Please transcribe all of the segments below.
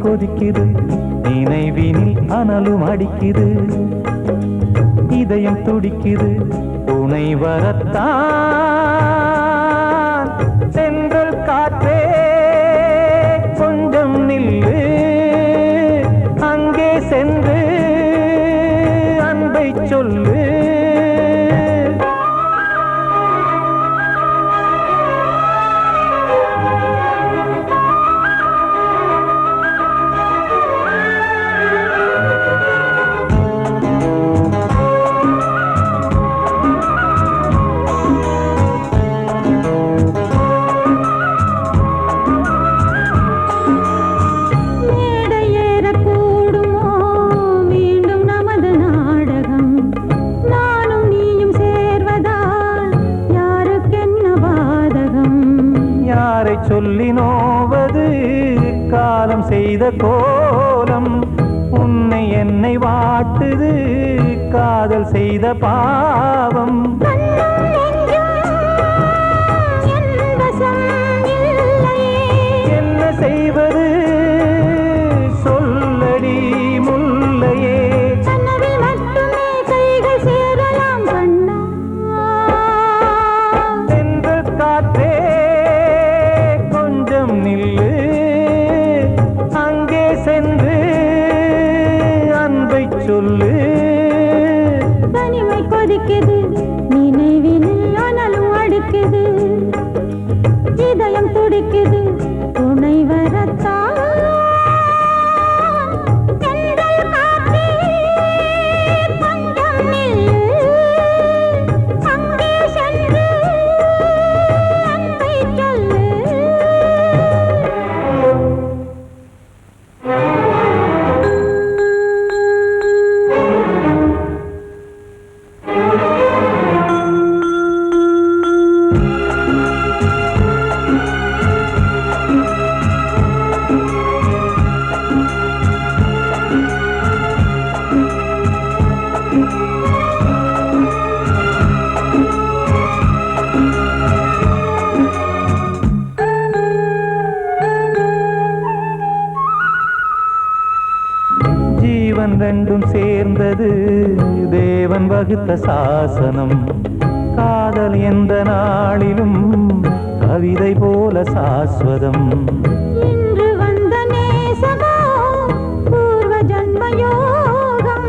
கொதிக்குது நினைவினில் அனலும் அடிக்குது இதயம் துடிக்குது துணை வரத்தான் சென்றல் காற்றே கொஞ்சம் நில்லு அங்கே சென்று அன்பை சொல்லு சொல்லினோவது காலம் செய்த கோலம் உன்னை என்னை வாட்டுது காதல் செய்த பாவம் என்ன செய்வது சொல்லடி முல்லையே சென்று காற்றே நில்லு அங்கே சென்று அன்பை சொல்லு தனிமை கொதிக்குது நினைவினில் அனலும் அடிக்குது இதயம் துடிக்குது துணை வரத்தான் வகுத்த சாசனம். காதல் எந்த நாளிலும் கவிதை போல சாஸ்வதம். இன்று வந்த நேசமோ பூர்வ ஜன்ம யோகம்.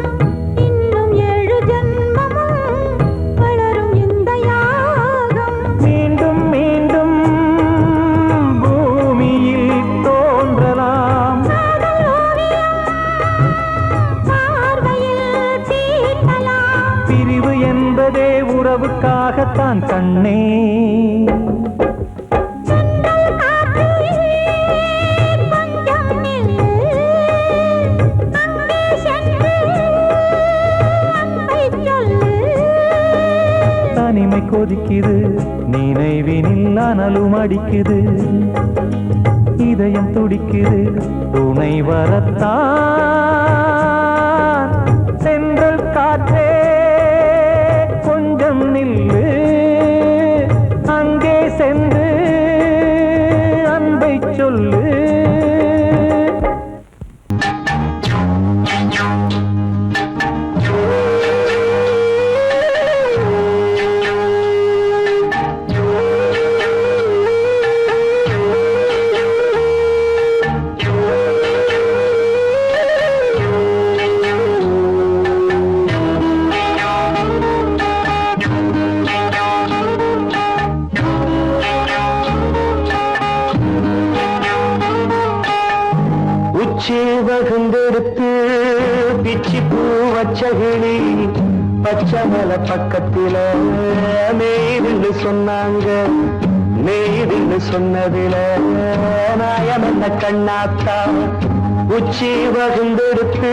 இன்னும் 7 ஜன்மமும் வளரும் இந்த யாகம். மீண்டும் மீண்டும் பூமியில் தோன்றலாம். காதல் ஓவியம் பார்வையில் தீட்டலாம். பிரிவு என்பதே உறவுக்காகத்தான் கண்ணே. செந்தல் காற்றே கொஞ்சம் நில்லு. அங்கே சென்று அன்பை சொல்லு. தனிமை கொதிக்குது, நினைவினில் அனலும் அடிக்குது. இதயம் துடிக்குது, துணை வரத்தான். சென்றல் காற்றே கொஞ்சம் நில்லு. அங்கே சென்று அன்பை சொல்லு. உச்சி வகுந்தெடுத்து பிச்சி பூ வச்சகிளி பச்சை மலை பக்கத்தில மேய்துன்னு சொன்னாங்க. மேய்துன்னு சொன்னதில நாயம் என்ன கண்ணாத்தா. உச்சி வகுந்தெடுத்து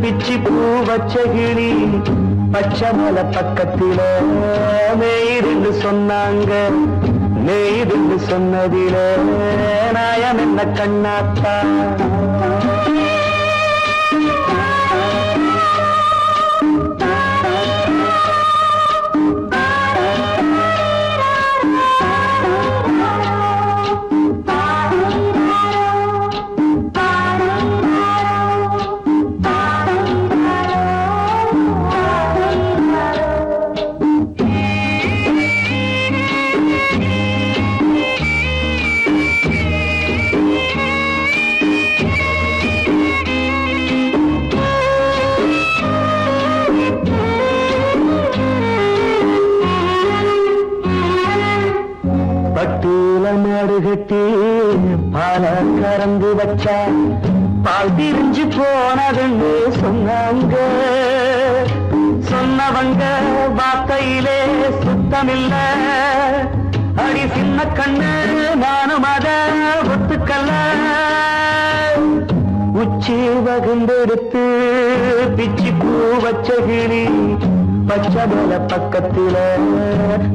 பிச்சி பூ வச்சகிளி பச்சை மலை பக்கத்தில மேய்துன்னு சொன்னாங்க. மேய்துன்னு சொன்னதில நாயம் என்ன கண்ணாத்தா. பட்டியல மாடு கட்டி பால கறந்து வச்சா பால் திரிஞ்சு போனதுன்னு சொன்னாங்க. சொன்னவங்க வார்த்தையிலே சுத்தமில்ல. அடி சின்ன கண்ணு நானும் அத ஒத்துக்கல்ல. உச்சி வகுந்தெடுத்து பிச்சி பூ வச்சகிளி பச்சை மலை பக்கத்தில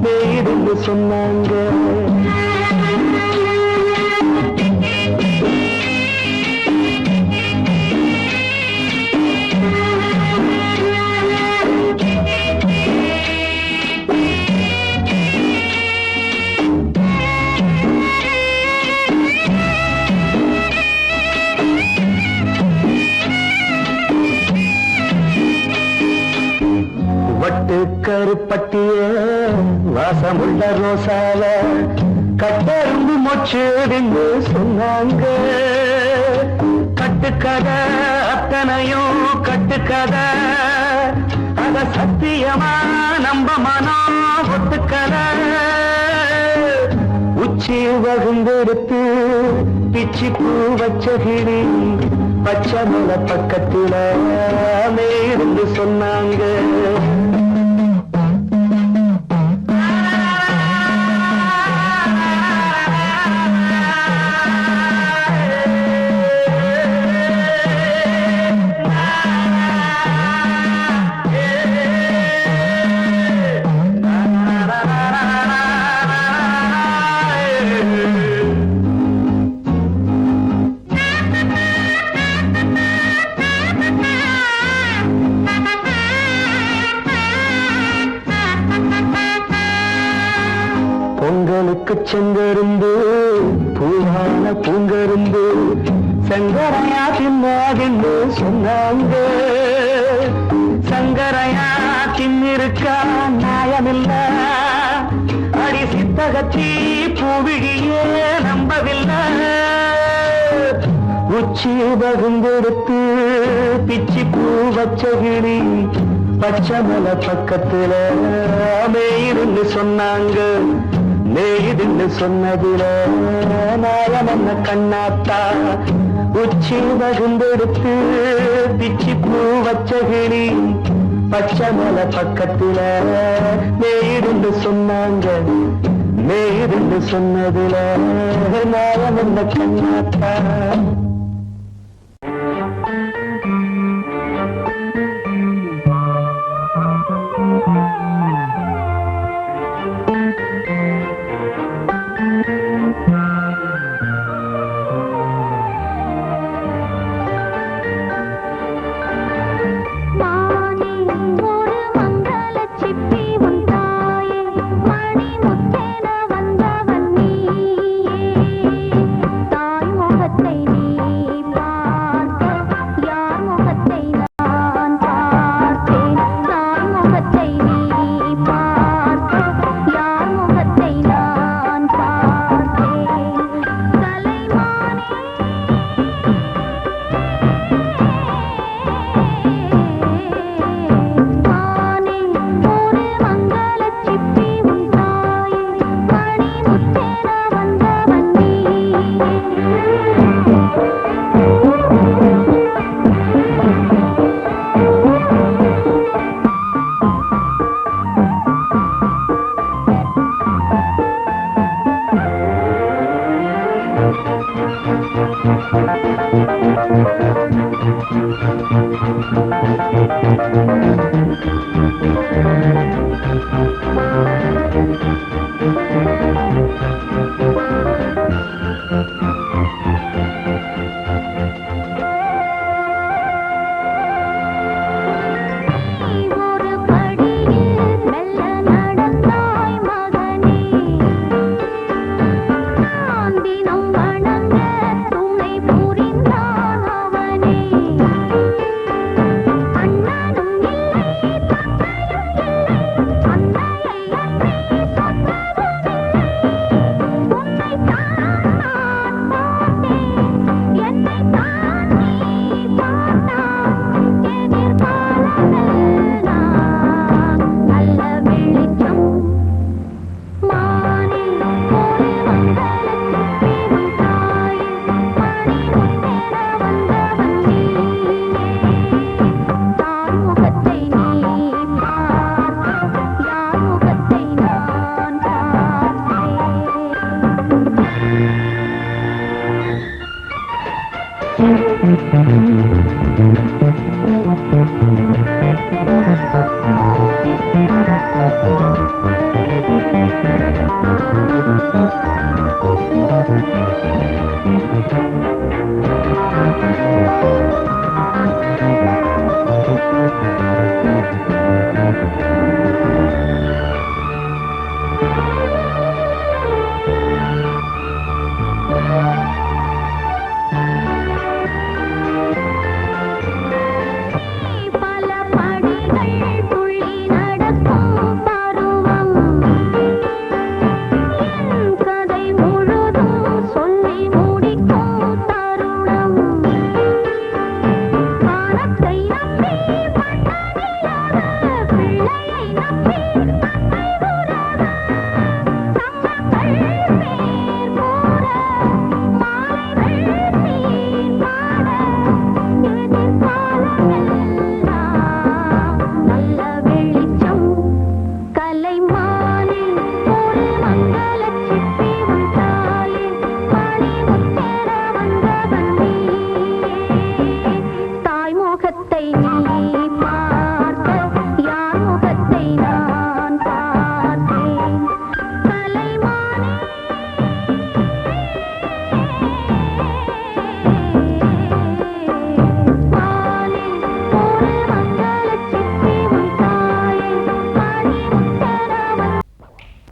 மேய்துன்னு சொன்னாங்க. வட்டு கருப்பட்டிய வாசமுள்ள ரோசால கட்டெரும்பு மொச்சுடுன்னு சொன்னாங்க. கட்டுக்கதை அத்தனையும் கட்டுக்கதை. அத சத்தியமா நம்ப மனம் ஒத்துக்கதை. உச்சி வகுந்தெடுத்து பிச்சி பூ வச்சகிளி பச்சை மலை பக்கத்தில மேய்துன்னு சொன்னாங்க. பொங்கலுக்கு செங்கருந்து பூவான பூங்கருந்து சங்கரையா தின்னாதுன்னு சொன்னாங்க. சங்கரையா சின்னிருக்கா நியாயமில்ல அடி சித்தகத்தி பூவிழியே நம்பவில்லை உச்சி பகுந்தெடுத்து பிச்சி பூ வச்ச கிளி பச்சை மலை பக்கத்துல மேயிருந்து சொன்னாங்க மேயுதுன்னு சொன்னதுல நாயம் என்ன கண்ணாத்தா உச்சி பகுந்தெடுத்து பிச்சி பூ வச்ச கிளி பச்சை மலை பக்கத்துல மேயிருந்து சொன்னாங்க மேயிருந்து சொன்னதுல நாயம் என்ன கண்ணாத்தா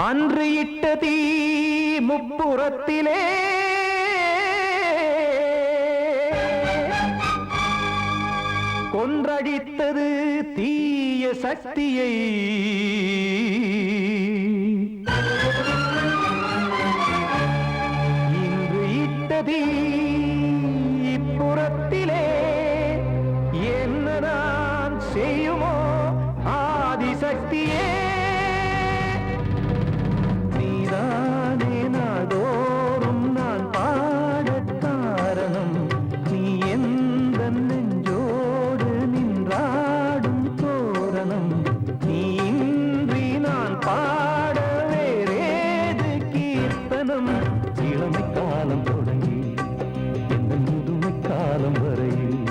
அன்று இட்ட தீ முப்புறத்திலே கொன்றடித்தது தீய சக்தியை இன்று இட்டதி இப்புறத்திலே என்ன நான் செய்யுமோ ஆதிசக்தியே நீதானே நாடோறும் நான் பாடக் காரணம் நீ எந்த நெஞ்சோடு நின்றாடும் தோரணம் நீ இன்றி நான் பாட வேறேது கீர்த்தனம் இளமை காலம் தொடங்கி எந்த முதுமை காலம் வரையில்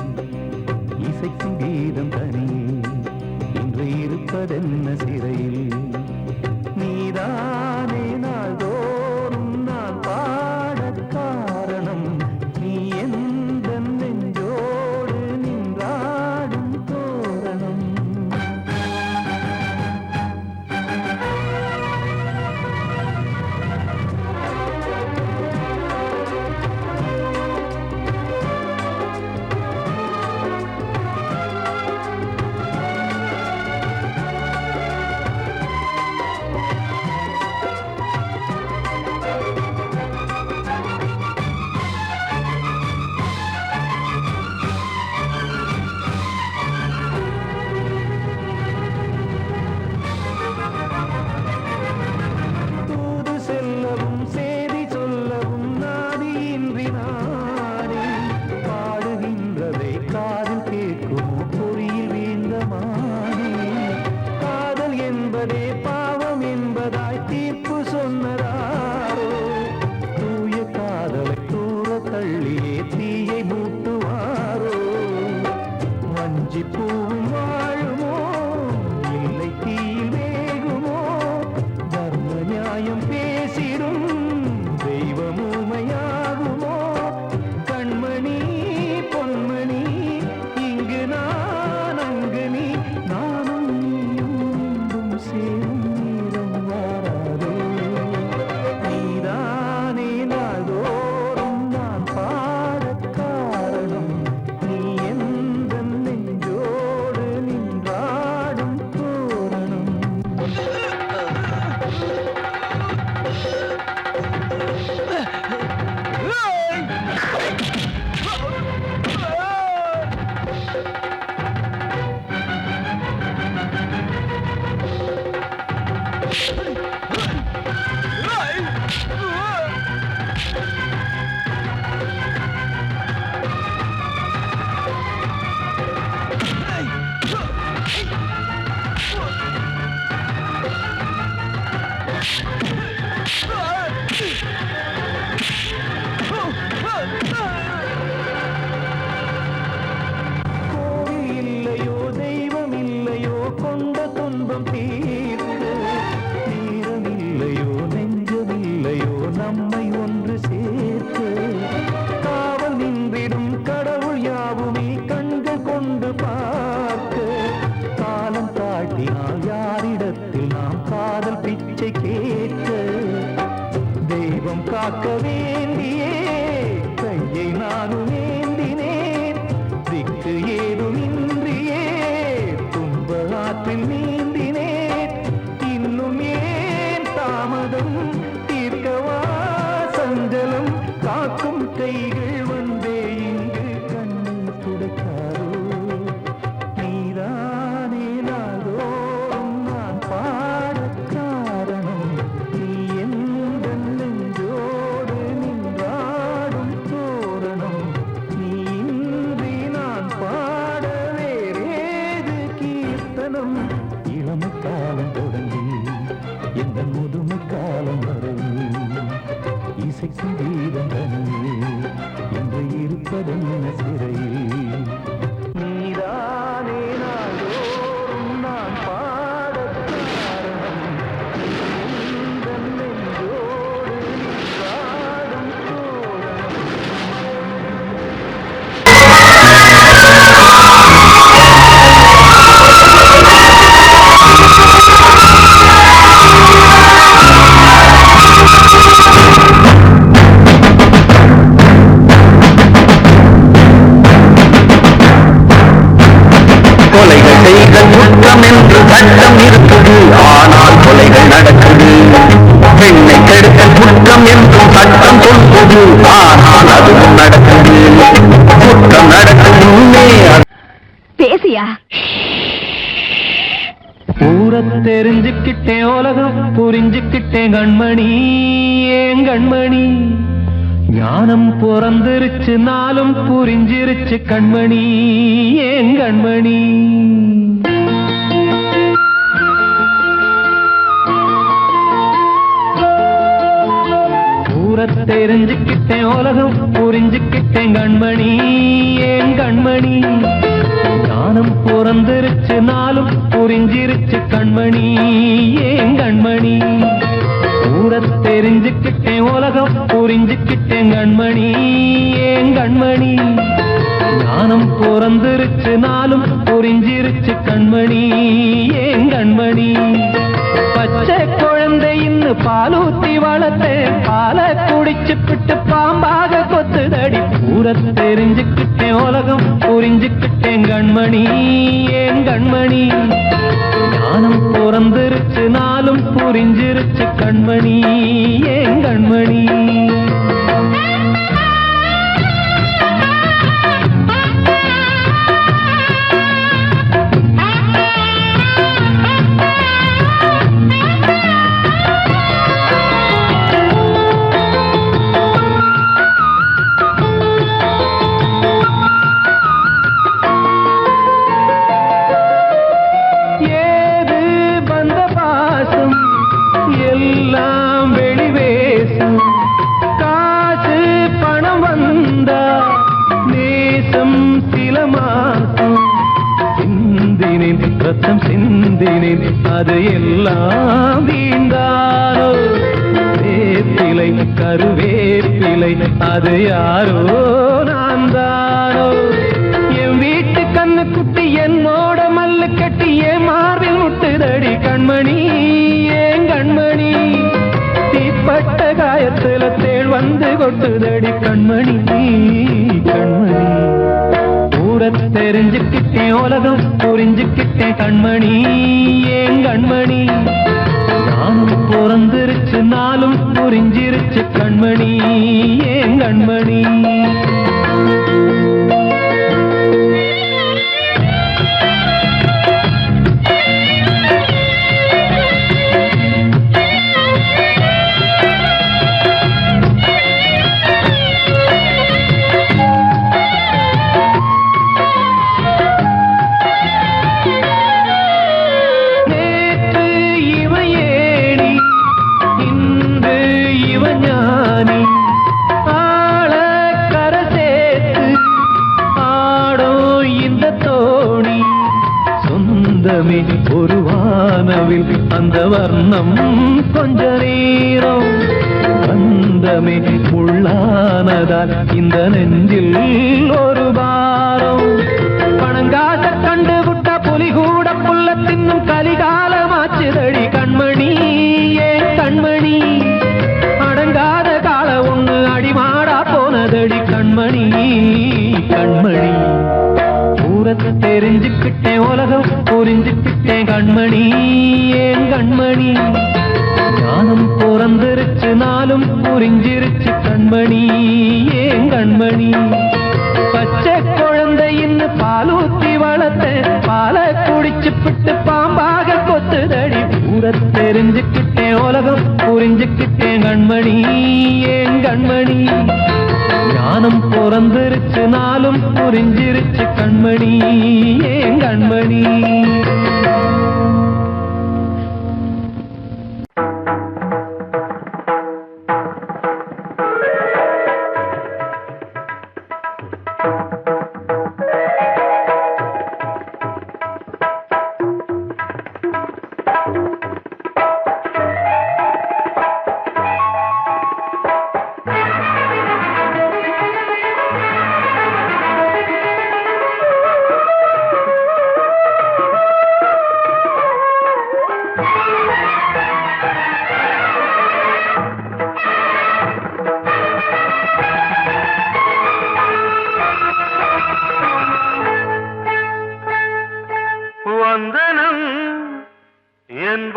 இசைக்கும் கீதம் தனியே இன்று இருப்பதென்ன சிறையில் நீதானே நாள்தோறும் நான் பாடக் காரணம் நீ எந்த நெஞ்சோடு நின்றாடும் தோரணம் தூது செல்லவும் சேதி சொல்லவும் நாதியின்றி நானே பாடுகின்றதை காதில் கேட்குமோ பொறியில் வீழ்ந்த மானே காதல் என்பதே பாவம் என்பதாய் தீர்ப்பு சொன்னதாரோ தூய காதலை தூர தள்ளியே தீயை மூட்டுவாரோ வஞ்சி பூவும் வாழுமோ இல்லை தீயில் வேகுமோ தர்ம நியாயம் பேசிடும் தெய்வம் ஊமையாகுமோ கண்மணி பொன்மணி இங்கு நான் அங்கு நீ நானும் நீயும் மீண்டும் சேரும் நேரம் வாராதே நீதானே நாள்தோறும் நான் பாடக் காரணம் நீ எந்த நெஞ்சோடு நின்றாடும் தோரணம் கோவில் இல்லையோ தெய்வம் இல்லையோ கொண்ட துன்பம் தீர்க்க நேரம் இல்லையோ நெஞ்சம் இல்லையோ நம்மை ஒன்று சேர்க்க காவல் நின்றிடும் கடவுள் யாவுமே கண்கள் கொண்டு பார்க்க காலம் தாட்டினால் யாரிடத்தில் நாம் காதல் பிச்சை கேட்க தெய்வம் காக்க வேண்டியே கையை நானும் ஏந்தினேன் திக்கு ஏதுமின்றியே துன்ப ஆற்றில் நீந்தினேன் இன்னும் ஏன் தாமதம் தீர்க்கவா சஞ்சலம் காக்கும் கைகள் வந்தே இங்கு கண்ணீர் துடைக்காரோ நீதானே நாள்தோறும் நான் பாடக் காரணம் நீ எந்த நெஞ்சோடு நின்றாடும் தோரணம் நீ இன்றி நான் பாட வேறேது கீர்த்தனம் இளமை காலம் தொடங்கி எந்த முதுமை காலம் வரையில் இசைக்கும் கீதம் தனியே இன்று இருப்பதென்ன சிறையில் நீதானே நாள்தோறும் நான் பாடக் காரணம் நீ எந்த நெஞ்சோடு நின்றாடும் தோரணம் சட்டம் இருக்குது, ஆனால் கொலைகள் நடக்குது. பெண்ணை கெடுத்த குற்றம் என்றும் சட்டம் சொல்லுது, ஆனால் அதுவும் நடக்குது. குற்றம் நடக்கும் முன்னே பேசியா ஊரை தெரிஞ்சுக்கிட்டேன், உலகம் புரிஞ்சுக்கிட்டேன் கண்மணி, ஏன் கண்மணி. ஞானம் பிறந்திருச்சு, நாளும் புரிஞ்சிருச்சு கண்மணி, ஏன் கண்மணி. ஊரை தெரிஞ்சுக்கிட்டேன், உலகம் புரிஞ்சுக்கிட்டேன் கண்மணி, ஏன் கண்மணி. ஞானம் பிறந்திருச்சு, நாளும் புரிஞ்சிருச்சு கண்மணி, ஏன் கண்மணி. ஊரை தெரிஞ்சுக்கிட்டேன், உலகம் புரிஞ்சுக்கிட்டேன் கண்மணி, ஏன் கண்மணி. ஞானம் பிறந்திருச்சு, நாளும் புரிஞ்சிருச்சு கண்மணி, ஏன் கண்மணி. பச்சை குழந்தையின்னு பாலூத்தி வளர்த்தேன், பாலை குடிச்சு பிட்டு பாம்பாக கொத்துதடி. ஊரை தெரிஞ்சுக்கிட்டேன், உலகம் புரிஞ்சுக்கிட்டேன் கண்மணி, ஏன் கண்மணி. ஞானம் பிறந்திருச்சு, நாளும் புரிஞ்சிருச்சு கண்மணி, ஏன் கண்மணி. ரத்தம் சிந்தினேன், அது எல்லாம் வீண்டாரோ. வேப்பிலை கருவேப்பிலை, அது யாரோ நான் தானோ. என் வீட்டு கண்ணு குட்டி என்னோட மல்லு கட்டி என் மார்பில் முட்டுதடி கண்மணி, ஏன் கண்மணி. தீப்பட்ட காயத்துல தேள் வந்து கொட்டுதடி கண்மணி, கண்மணி. ஊரை தெரிஞ்சுக்கிட்டேன், உலகம் புரிஞ்சுக்கிட்டேன் கண்மணி, ஏன் கண்மணி. ஞானம் பிறந்திருச்சு, நாளும் புரிஞ்சிருச்சு கண்மணி, ஏன் கண்மணி. ஒரு வானவில் அந்த வர்ணம் கொஞ்ச நேரம் வந்தமே உள்ளானதால் இந்த நெஞ்சில் ஒரு பாரம். பணங்காச கண்டு விட்ட புலி கூட புல்ல தின்னும் கலிகாலமாச்சுதடி கண்மணி, ஏன் கண்மணி. அடங்காத கால ஒண்ணு அடிமாடா போனதடி கண்மணி, கண்மணி. ஊரை தெரிஞ்சுக்கிட்டேன், உலகம் புரிஞ்சுக்கிட்டேன் கண்மணி, ஏன் கண்மணி. ஞானம் பிறந்திருச்சு, நாளும் புரிஞ்சிருச்சு கண்மணி, ஏன் கண்மணி. பச்சை குழந்தையின்னு பாலூத்தி வளர்த்தேன், பாலை குடிச்சு பிட்டு பாம்பாக கொத்துதடி. ஊரை தெரிஞ்சுக்கிட்டேன், உலகம் புரிஞ்சுக்கிட்டேன் கண்மணி, ஏன் கண்மணி. ஞானம் பிறந்திருச்சு, நாளும் புரிஞ்சிருச்சு கண்மணி, ஏன் கண்மணி.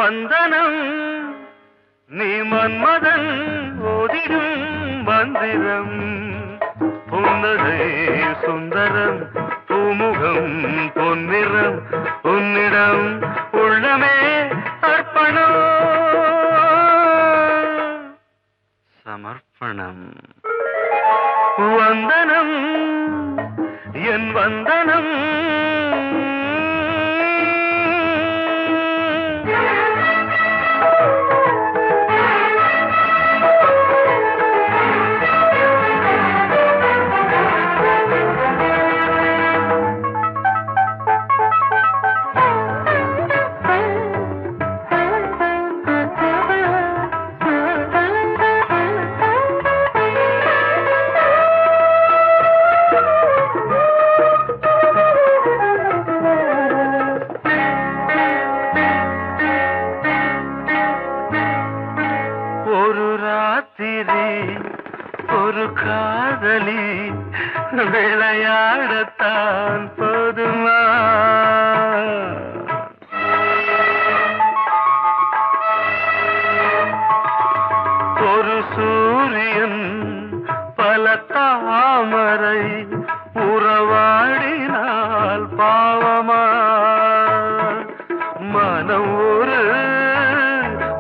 வந்தனம் நீ மன்மதன் ஓதிடும் மந்திரம் புன்னகை சுந்தரம் பூமுகம் பொன்னிறம் உன்னிடம் உள்ளமே அர்ப்பணம் சமர்ப்பணம் வந்தனம் என் வந்தனம் ஒரு காதலி விளையாடத்தான் போதுமா ஒரு சூரியன் பல தாமரை உறவாடினால் பாவமா மனம் ஒரு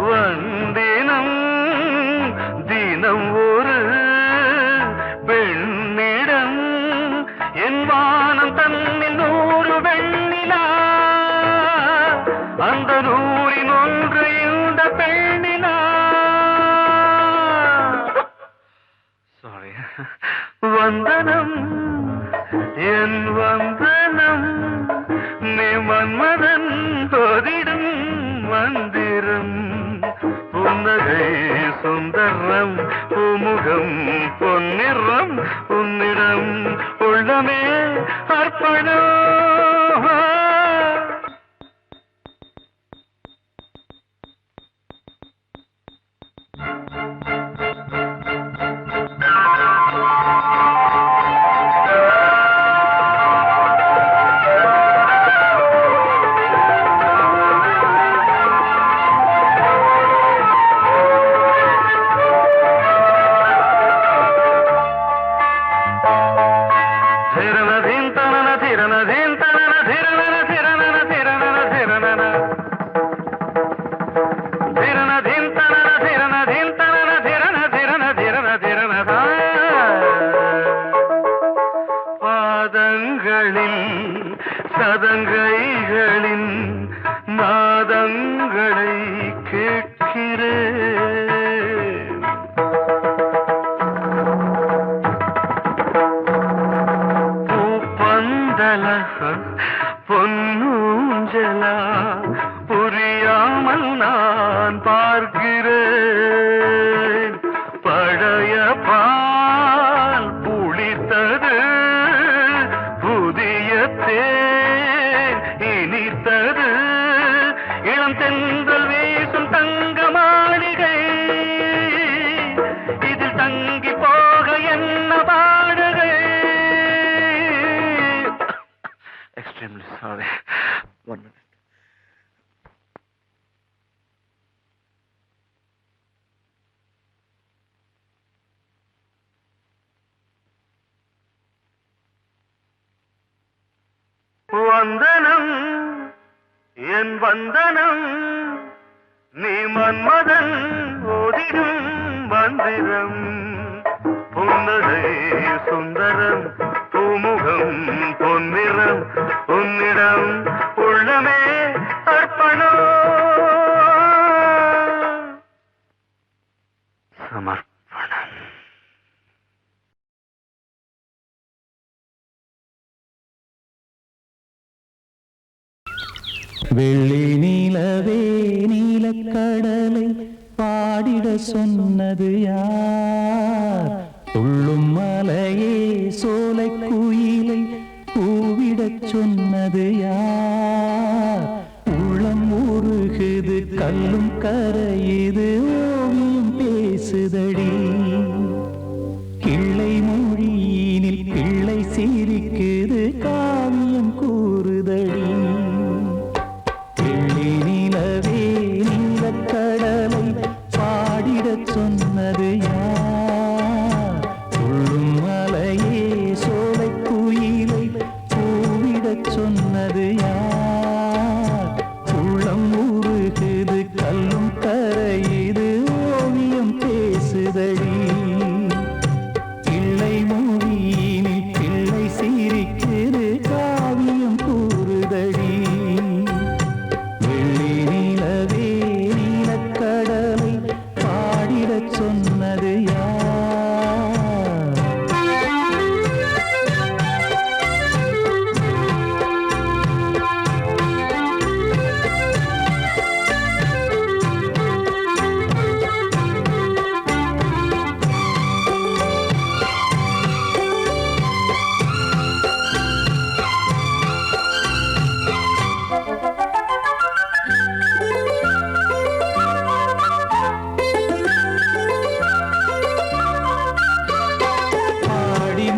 வந்தினம் தினம் ஒரு பெண்ணிடம் என் வானம் தன்னில் 100 வெண்ணிலா அந்த 100இன் ஒன்று இந்த பெண்ணிலா சாரி வந்தனம் என் வந்தனம் நீ மன்மதன் ஓதிடும் மந்திரம் புன்னகை சுந்தரம் பூமுகம் பொன்னிறம் உன்னிடம் உள்ளமே அர்ப்பணம் சதங்கைகளின் நாதங்களை கேட்கிறேன் பூப்பந்தல பொன்னூஞ்சலா புரியாமல் நான் பார்க்கிறேன் பழைய பால் புளித்தது புதிய இனித்தது இளம் தென்றல் வீசும் தங்க மாளிகை இதில் தங்கி போக என்ன பாடுகை எக்ஸ்ட்ரீம்லி சாரி ஒன் மினிட் வந்தனம் என் வந்தனம் நீ மன்மதன் ஓதிடும் மந்திரம் புன்னகை சுந்தரம் பூமுகம் பொன்னிறம் உன்னிடம் உள்ளமே அர்ப்பணம் சமர்ப்பணம் வெள்ளி நீலவே நீலக்கடலை பாடிட சொன்னது யார் துள்ளும் மலையே சோலை குயிலை கூவிடச் சொன்னது யார் உள்ளம் உருகுது கல்லும் கரையுது ஓவியம் பேசுதடி கிள்ளை மொழியினில் பிள்ளை சிரிக்குது காவியம் கூறுதடி நிலவே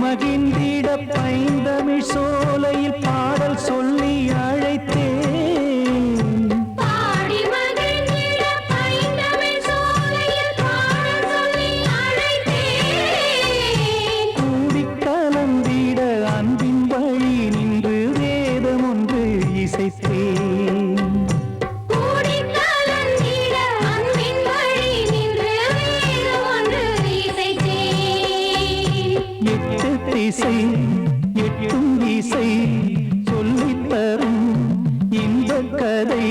மகிழ்ந்திட பைந்தமிழ் சோலையில் பாடல் சொல்லி அழைத்தேன். பாடி மகிழ்ந்திட பைந்தமிழ் சோலையில் பாடல் சொல்லி அழைத்தேன். கூடி கலந்திட அன்பின் வழி நின்று வேதம் ஒன்று இசைத்தேன். கூடி கலந்திட அன்பின் வழி நின்று வேதம் ஒன்று இசைத்தேன். எட்டு திசை எட்டும் இசை சொல்லித் தரும் இந்த கதை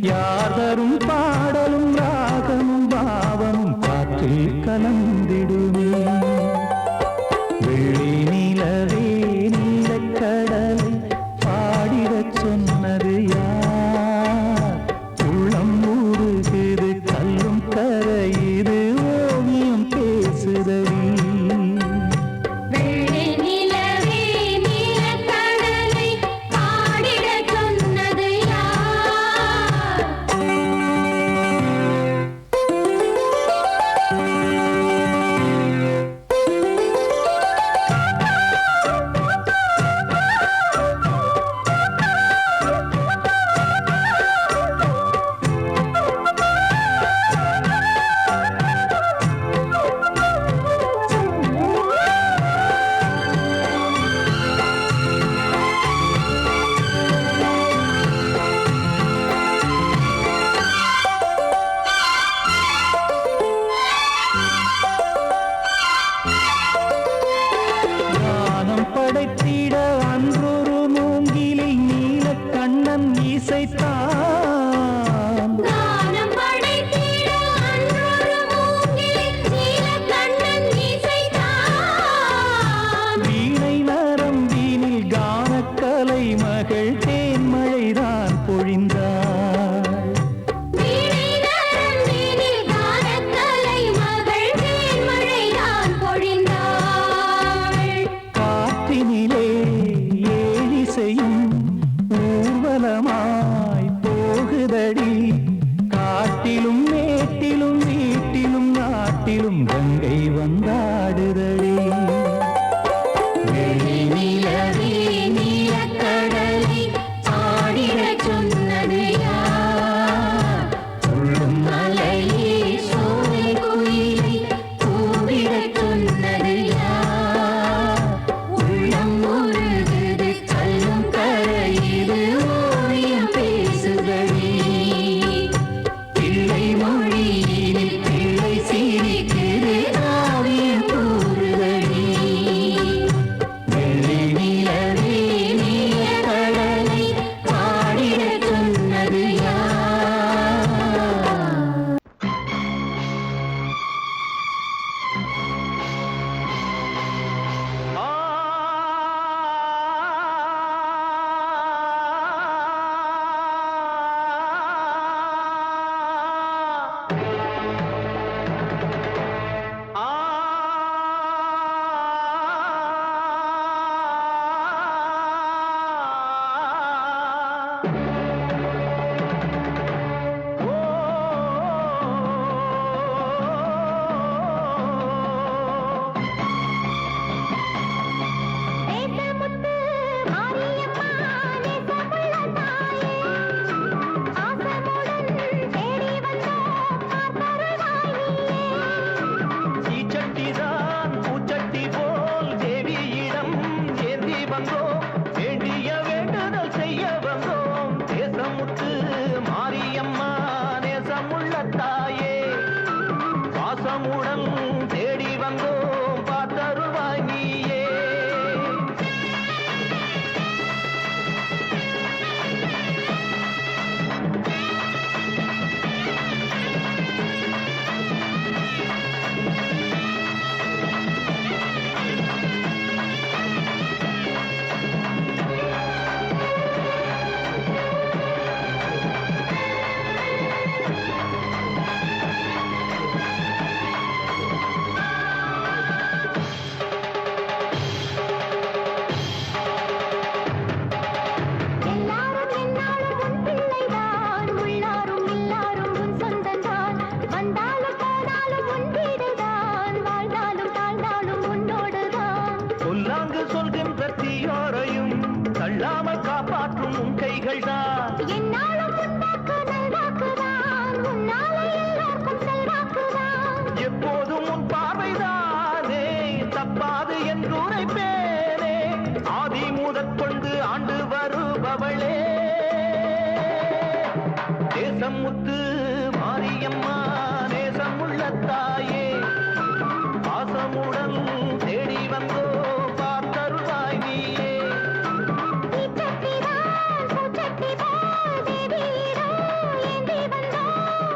யார் தரும் பாடலும் ராகமும் பாவமும் காற்றில் கலந்திடுமே. வெள்ளி நிலவே நீலக்கடலை பாடிடச் சொன்னது யார்? உள்ளம் ஊறுகுது கல்லும் கரையுது ஓவியம் பேசுதடி. வெள்ளி நிலவே நீலக்கடலை பாடிடச் சொன்னது யார்? முதற்கொண்டு ஆண்டு வருபவளே தேசமுத்து மாரியம்மா நேசமுள்ள தாயே பாசமுடன் தேடி வந்தோ பார்த்தருள்வாய் நீயே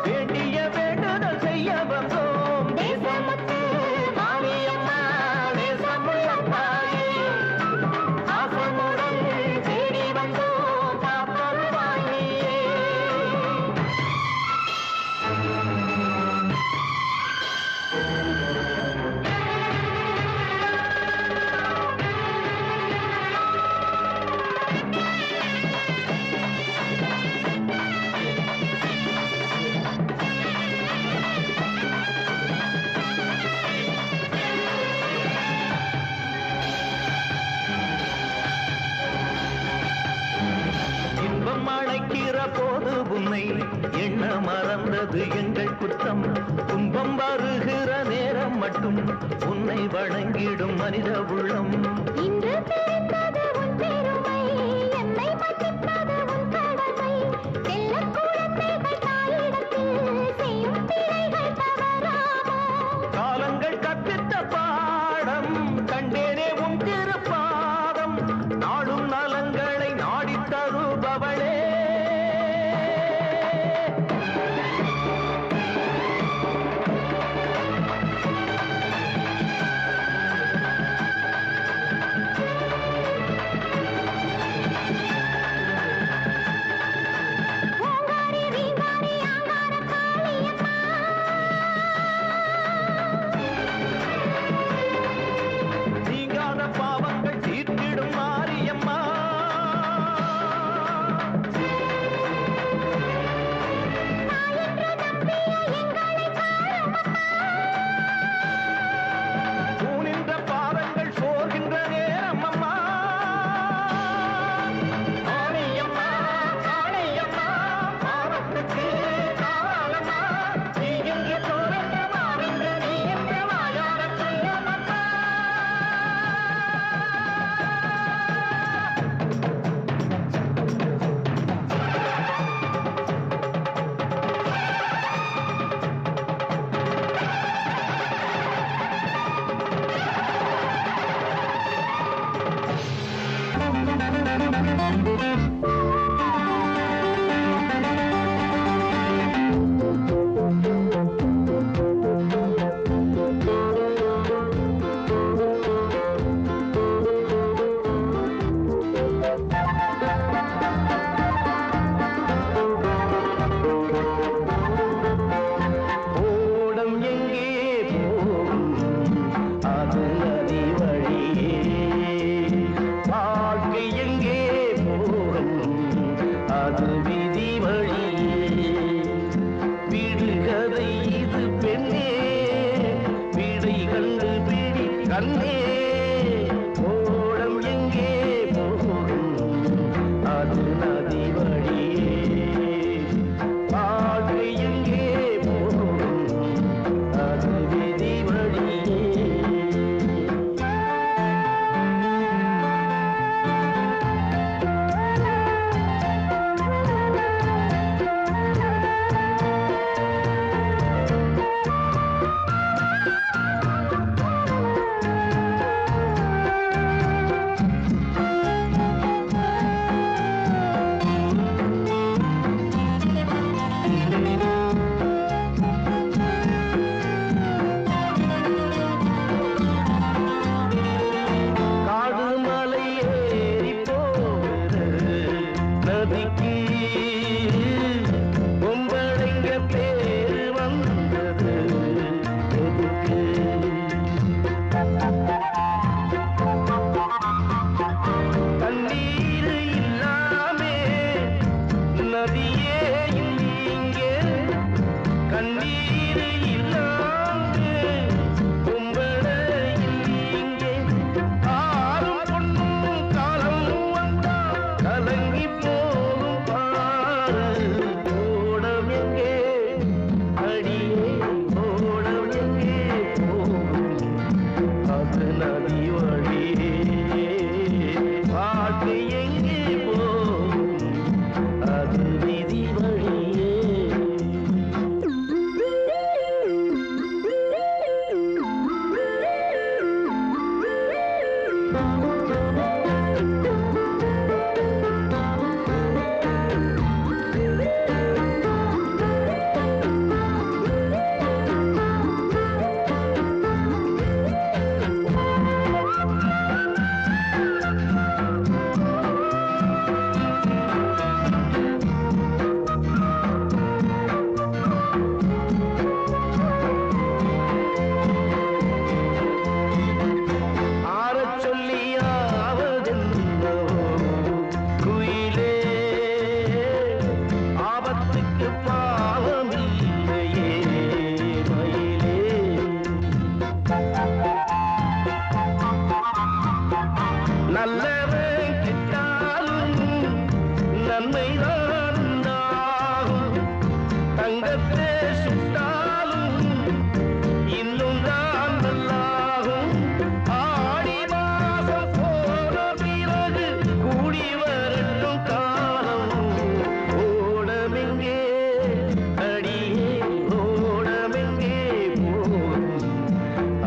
வேண்டிய வேண்டுதல் செய்ய வந்தோம் தேசமுத்து மாரியம்மா நேசமுள்ள தாயே பாசமுடன் தேடி வந்தோ பார்த்தருள்வாய் நீயே இன்பம் அழைக்கிற போது உன்னை எண்ண மறந்தது எங்கள் குற்றம் துன்பம் வருகிற நேரம் மட்டும் உன்னை வணங்கிடும் மனித உள்ளம் இன்று தெரிந்தது உன் பெருமை என்னை மன்னிப்பது உன் கடமை செல்லக் குழந்தைகள் தாயிடத்தில் செய்யும் பிழைகள் தவறாமோ காலங்கள் கற்பித்த பாடம் கண்டேனே உன் திருப்பாதம் நாடும் நலங்களை நாடித் தருபவளே ஓங்காரி ரீங்காரி ஆங்கார காளியம்மா நீங்காத பாவங்கள் தீர்த்திடும் மாரியம்மா என்று நம்பிய எங்களை பாருமம்மா தூணின்ற பாதங்கள் சோர்கின்ற நேரம் அம்மா ஆணையம்மா ஆணையம்மா பாவத்துக்கு காலம்மா நீ என்று தோன்ற மாறின்ற நீ என்று வாயார சொல்லமம்மா ஓடம் எங்கே போகும் அது நதி வழியே வாழ்க்கை எங்கே போகும் நல்லவன் கிட்டாலும் நன்மைதான் உண்டாகும். தங்கத்தை சுட்டாலும் இன்னும் தான் நல்லாகும். ஆடி மாசம் போன பிறகு கூடி வரட்டும் காலம். ஓடமெங்கே அடியே ஓடமெங்கே போகும்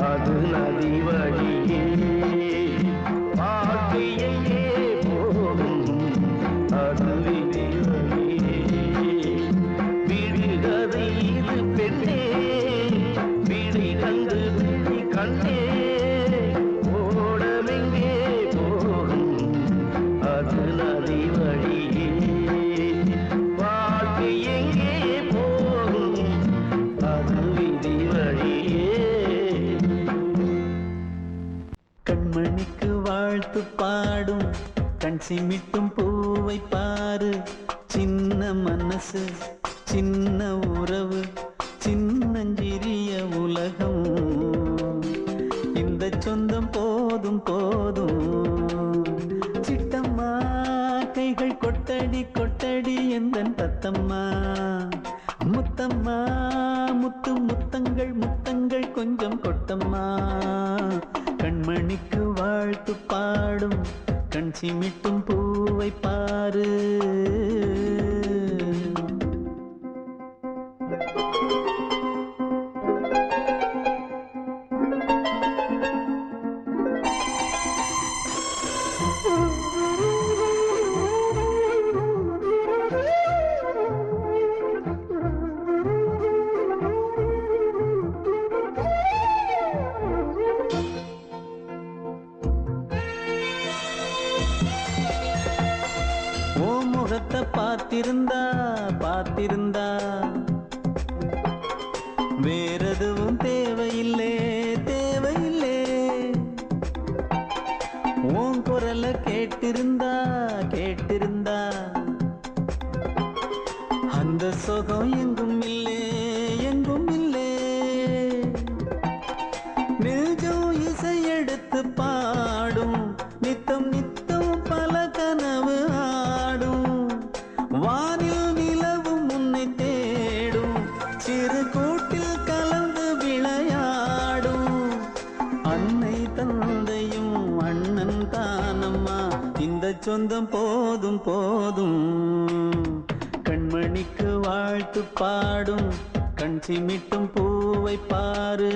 அது நதி வழியே. வாழ்க்கையே போகும் அது விதி வழியே. விடுகதை இது பெண்ணே விடை கண்டு விழி கண்ணே. ஓடமெங்கே போகும் அது நதி வழியே. வாழ்க்கை எங்கே போகும் அது விதி வழியே. கண்மணிக்கு வாழ்த்து பாடும் கண் சிமிட்டும் பூவை பாரு. சின்ன மனசு சின்ன உறவு சின்னஞ்சிறிய உலகம். இந்த சொந்தம் போதும் போதும். சிட்டம்மா கைகள் கொட்டடி கொட்டடி எந்தன் தத்தம்மா. முத்தம்மா முத்து முத்தங்கள் முத்தங்கள் கொஞ்சம் கொட்டம்மா. கண்மணிக்கு வாழ்த்து பாடும் கண் சிமிட்டும் பூவை பாரு. ஓ முகத்தை பார்த்திருந்தா பார்த்திருந்தா வேறெதுவும் தேவையில்லை தேவையில்லை. உன் குரலை கேட்டிருந்தா கேட்டிருந்தா அந்த சுகம் எங்கும் இல்லை எங்கும் இல்லை. நெஞ்சம் இசை எடுத்து பாடும் நித்தம் நித்தம் பல கனவு ஆடும். வானில் நிலவும் உன்னை தேடும் சிறு கூட்டில் கலந்து விளையாடும். அன்னை தந்தையும் அண்ணன் தானம்மா இந்த சொந்தம் போதும் போதும். கண்மணிக்கு வாழ்த்து பாடும் கண் சிமிட்டும் பூவை பாரு.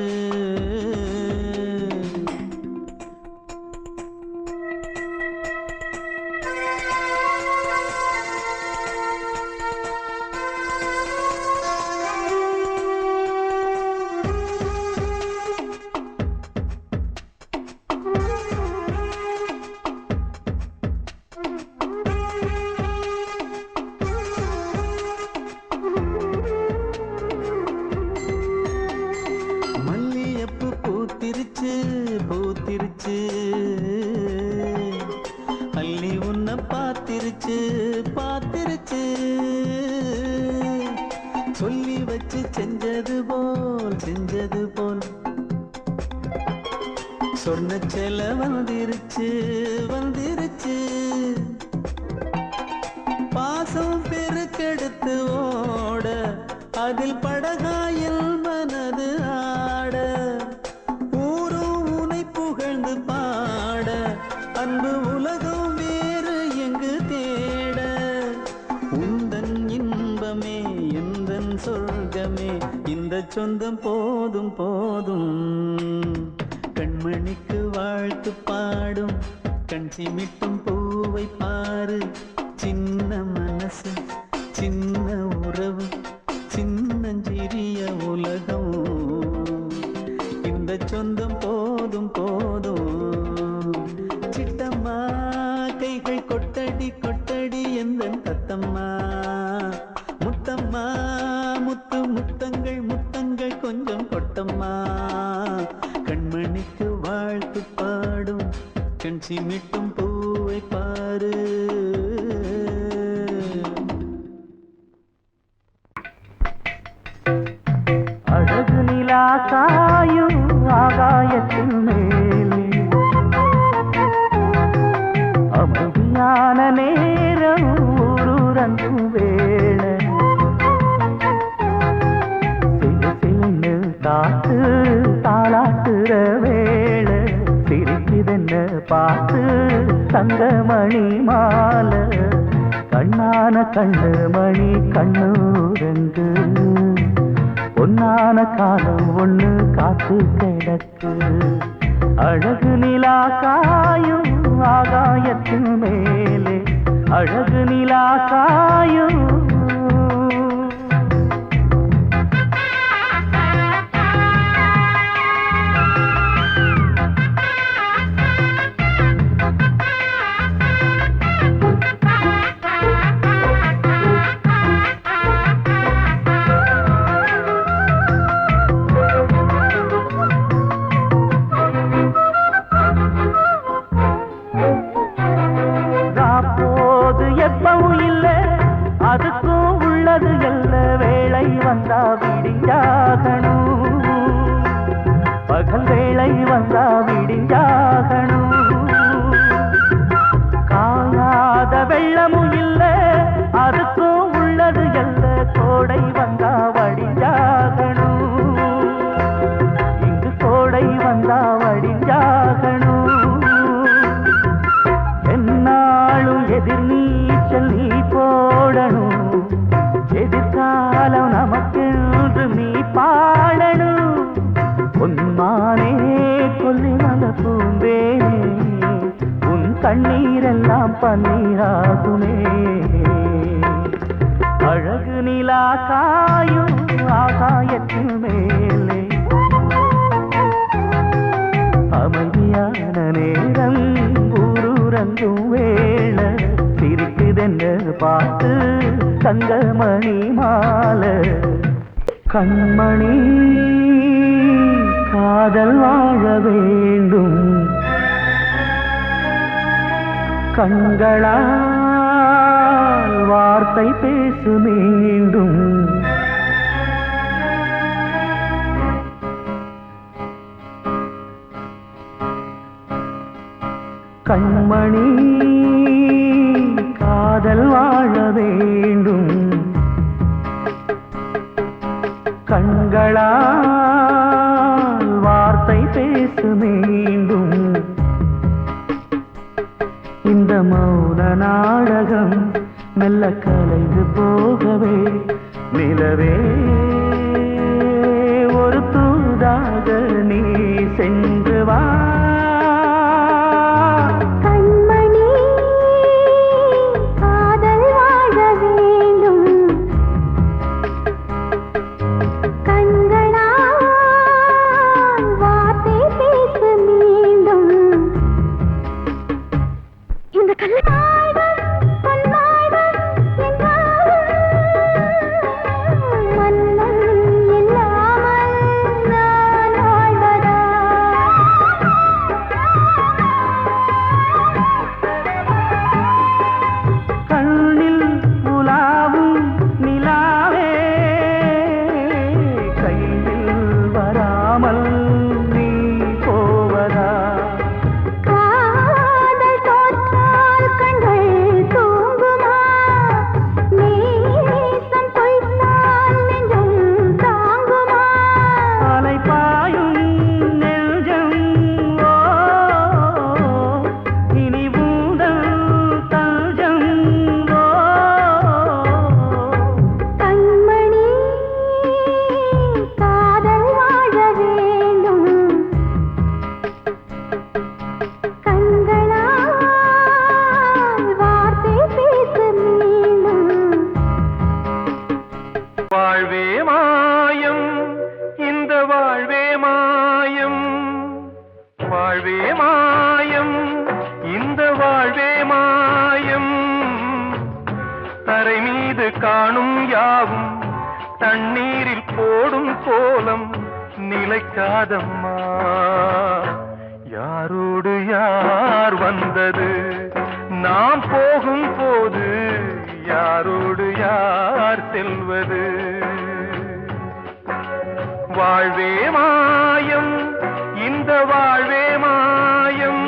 மல்லியப்பு பூத்திருச்சு பூத்திருச்சு. அள்ளி உன்னை பார்த்திருச்சு பார்த்திருச்சு. சொல்லி வச்சு செஞ்சது போல் சொன்ன செல வந்திருச்சு வந்திருச்சு. பாசம் பெருக்கெடுத்து ஓட அதில் படகாயில் மனது ஆட. ஊரும் உனை புகழ்ந்து பாட அன்பு உலகம் வேறு எங்கு தேட. உந்தன் இன்பமே எந்தன் சொர்க்கமே இந்த சொந்தம் போதும் போதும். கண்மணிக்கு வாழ்த்து பாடும் கண் சிமிட்டும் பூவை பாரு. சின்ன மனசு சின்ன உறவு சின்னஞ்சிறிய உலகம். இந்த சொந்தம் போதும் போதும். சிட்டம்மா கைகள் கொட்டடி கொட்டடி எந்தன் தத்தம்மா. முத்தம்மா முத்து முத்தங்கள் முத்தங்கள் கொஞ்சம் கொட்டம்மா. கண்மணிக்கு வாழ்த்து பாடும் கண் சிமிட்டும் பூவை பாரு. அழகு நிலா காயும் ஆகாயத்தின் மேலே ஞான நேரம் ஊரூரங்கும் வேளை சிலு காத்து தாளாட்டுற வேளை சிரிக்குதென்ன பார்த்து தங்கமணி மாலை கண்ணான கண்ணு மணி கண்ணூரங்கு பொன்னான காலம் ஒண்ணு காத்து கிடக்கு அழகு நிலா காயும் ஆகாயத்தின் மேலே அழகு நிலா காயும் அதுக்கும் உள்ளது எல்ல வேளை வந்தா விடிஞ்சாகணும் பகல் வேளை வந்தா விடிஞ்சாகணும் காணாத வெள்ளமும் இல்ல அதுக்கும் உள்ளது எல்ல கோடை வந்தா வடிஞ்சாகணும் இங்கு கோடை வந்தா வடிஞ்சாகணும் என்னாலும் எதிர் நீச்சல் நீ போடணும் எதிர்காலம் நமக்கென்று நீ பாடணும் உன்மானே கொல்லிமல பூந்தேனே உன் கண்ணீரெல்லாம் பன்னீராகுமே அழகு நிலா காயும் ஆகாயத்தின் மேலே அமைதியான நேரம் ஊரூரங்கும் வேளை சிரிக்குதென்ன பார்த்து தங்கமணி மாலை கண்மணி காதல் வாழ வேண்டும் கண்களால் வார்த்தை பேசு மீண்டும் கண்மணி காதல் வாழ வேண்டும் கண்களால் வார்த்தை பேசு மீண்டும் இந்த மௌன நாடகம் மெல்ல கலைந்து போகவே நிலவே ஒரு தூதாக நீ சென்று வா காணும் யாவும் தண்ணீரில் போடும் கோலம் நிலைக்காதம்மா யாரோடு யார் வந்தது நாம் போகும் போது யாரோடு யார் செல்வது வாழ்வே மாயம் இந்த வாழ்வே மாயம்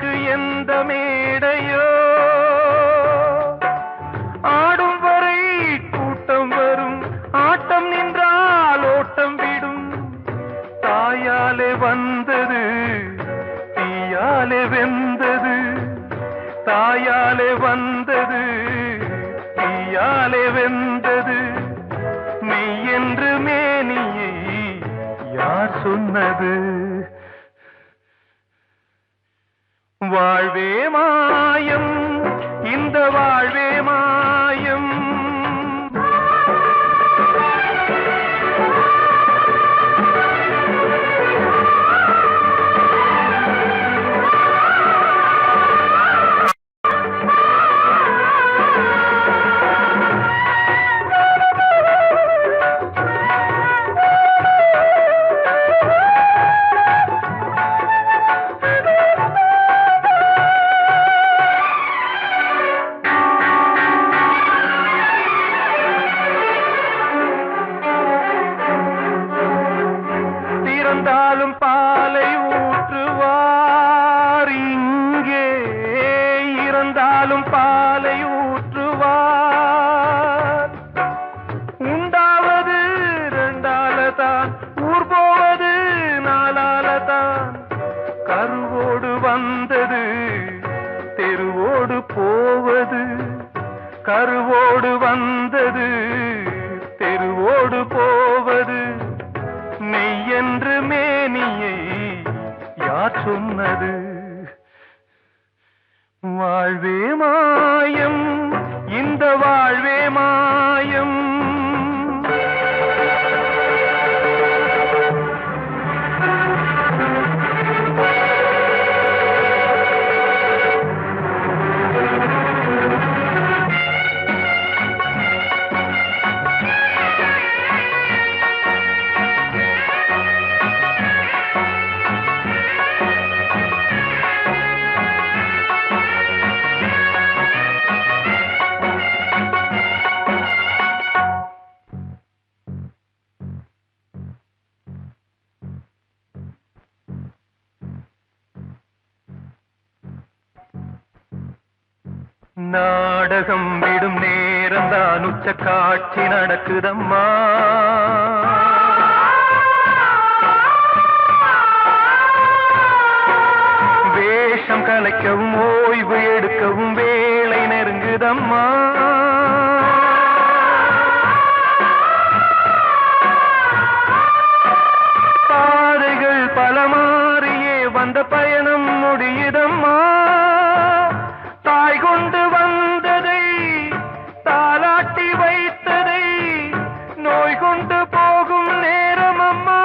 இது எந்த மேடையோ ஆடும் வரை கூட்டம் வரும் ஆட்டம் நின்றால் ஓட்டம் விடும் தாயாலே வந்தது தீயாலே வெந்தது தாயாலே வந்தது தீயாலே வெந்தது மெய் என்று மேனியை யார் சொன்னது வாழ்வே மாயம் இந்த வாழ்வே மாயம் திறந்தாலும் பாலை ஊற்றுவார் இங்கே இறந்தாலும் பாலை ஊற்றுவார் உண்டாவது ரெண்டாலதான் ஊர் போவது நாலாலதான் கருவோடு வந்தது தெருவோடு போவது கருவோடு வந்தது தெருவோடு போவது மெய் என்று மேனியை யார் சொன்னது வாழ்வே மாயம் இந்த வாழ்வே மாயம் நாடகம் விடும் நேரம் தான் உச்ச காட்சி நடக்குதம்மா வேஷம் கலைக்கவும் ஓய்வு எடுக்கவும் வேளை நெருங்குதம்மா பாதைகள் பல மாறியே வந்த பயணம் முடியுதம்மா தாய் கொண்டு வந்ததை தாலாட்டி வைத்ததை நோய் கொண்டு போகும் நேரம் அம்மா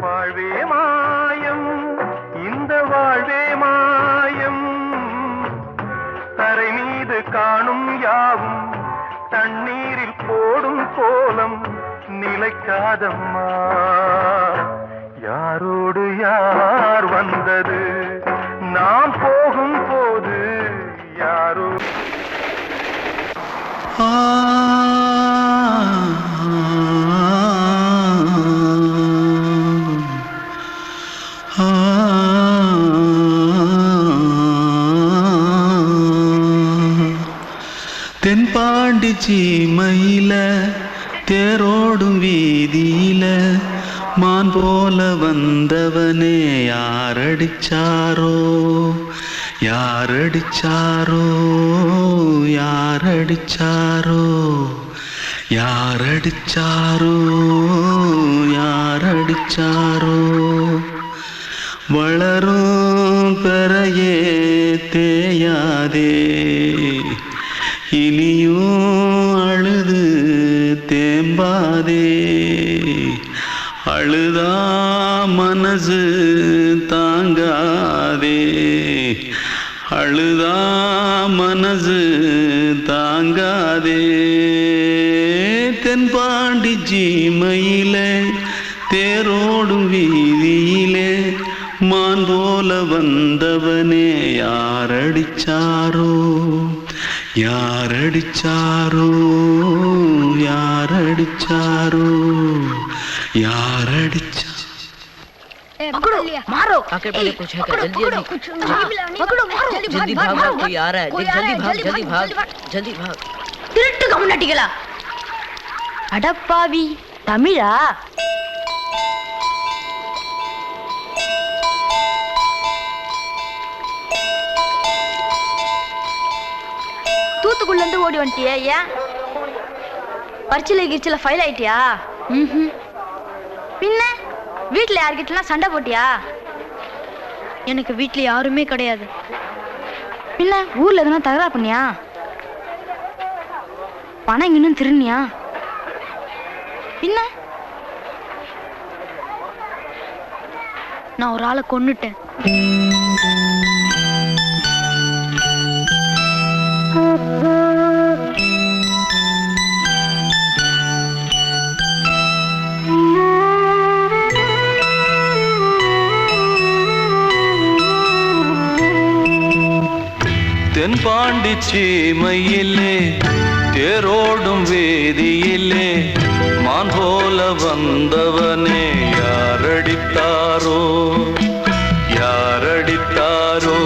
வாழ்வே மாயம் இந்த வாழ்வே மாயம் தரை மீது காணும் யாவும் தண்ணீரில் போடும் கோலம் நிலைக்காதம்மா யாரோடு யார் வந்தது நாம் போகும் போது யாரோ ஆ தேரோடும் வீதியில மான் போல வந்தவனே யாரடிச்சாரோ யாரடிச்சாரோ யாரடிச்சாரோ யாரடிச்சாரோ யாரடிச்சாரோ வளரும் பெறையே தேயாதே இனியும் அழுது தேம்பாதே அழுதா மனசு தாங்காதே அழுதா மனசு தாங்காதே தென்பாண்டி ஜீமையிலே தேரோடும் வீதியிலே மான் போல வந்தவனே யாரடிச்சாரோ யாரடிச்சாரோ யாரடிச்சாரோ யாரடிச்சா पकड़ो मारो आके पहले कुछ है क्या जल्दी जल्दी पकड़ो मारो जल्दी भाग भाग कोई आ रहा है जल्दी भाग जल्दी भाग திருட்டு கம்முனட்டிகளா அடப்பாவி தமிழா தூத்துக்குள்ள இருந்து ஓடி வந்துட்டியா ஏன் பரிச்சையில கிரிச்சில ஃபைல் ஆயிட்டியா பின்ன வீட்டுல யார்கிட்டலாம் சண்டை போட்டியா எனக்கு வீட்டுல யாருமே கிடையாது பின்ன ஊர்ல எதுனா தகராறு பண்ணியா பணம் இன்னும் திருநியா பின்ன நான் ஒரு ஆளை கொன்னுட்டேன் தென்பாண்டி சீமையிலே தேரோடும் வேதியிலே மான் போல வந்தவனே யாரடித்தாரோ யாரடித்தாரோ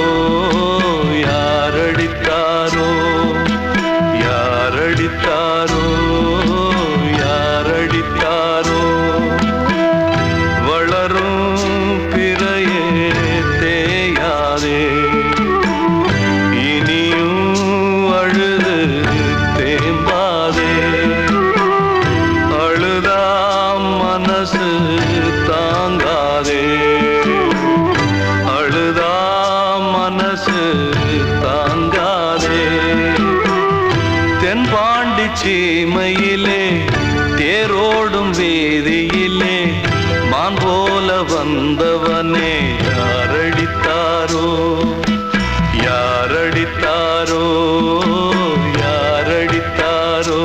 யாரடித்தாரோ யாரடித்தாரோ யாரடித்தாரோ வளரும் பிறையே தேயாதே தாங்காதே அழுதா மனசு தாங்காதே தென்பாண்டி சீமையிலே தேரோடும் வேதியிலே மான் போல வந்தவனே யாரடித்தாரோ யாரடித்தாரோ யாரடித்தாரோ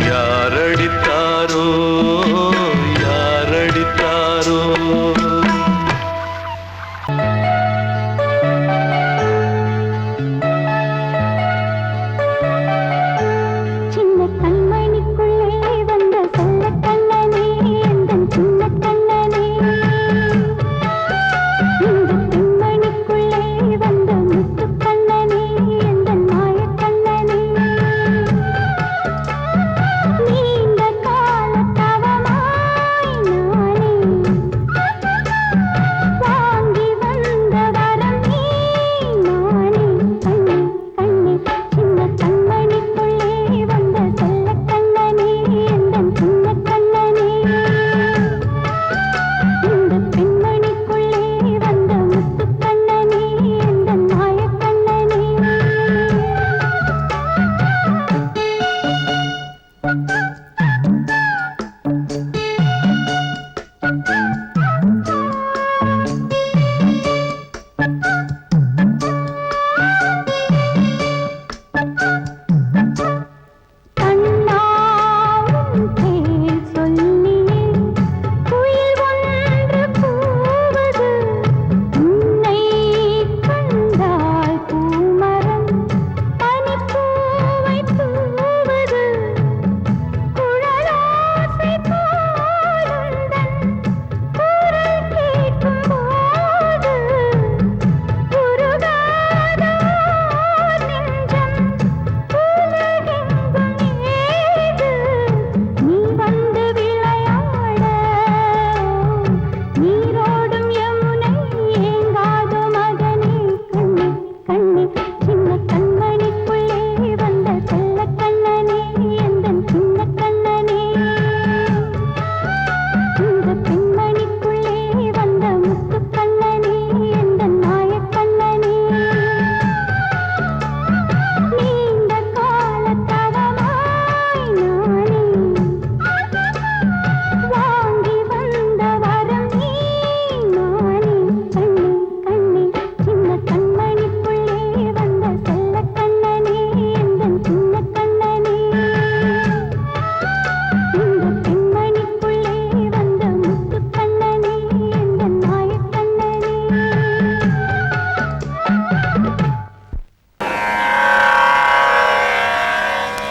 யாரடித்தாரோ யாரடித்தாரோ சின்ன கண்மணிக்குள்ளே வந்த சொல்ல கண்ணனே எந்தன் சின்ன கண்ணனே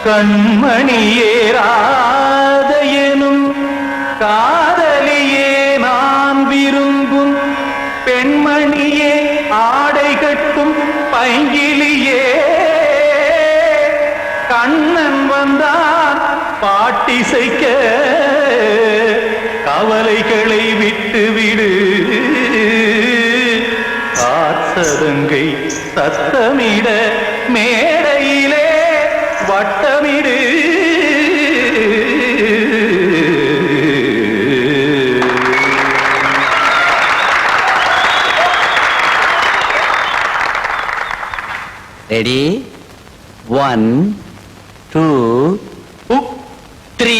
கண்மணியேராத எனும் காதலியே நான் விரும்பும் பெண்மணியே ஆடை கட்டும் பைங்கிலியே கண்ணன் வந்தான் பாட்டிசைக்க கவலைகளை விட்டுவிடு காத்ததங்கை சத்தமிட மேடையிலே வட்டமிடு ரெடி 1 2 3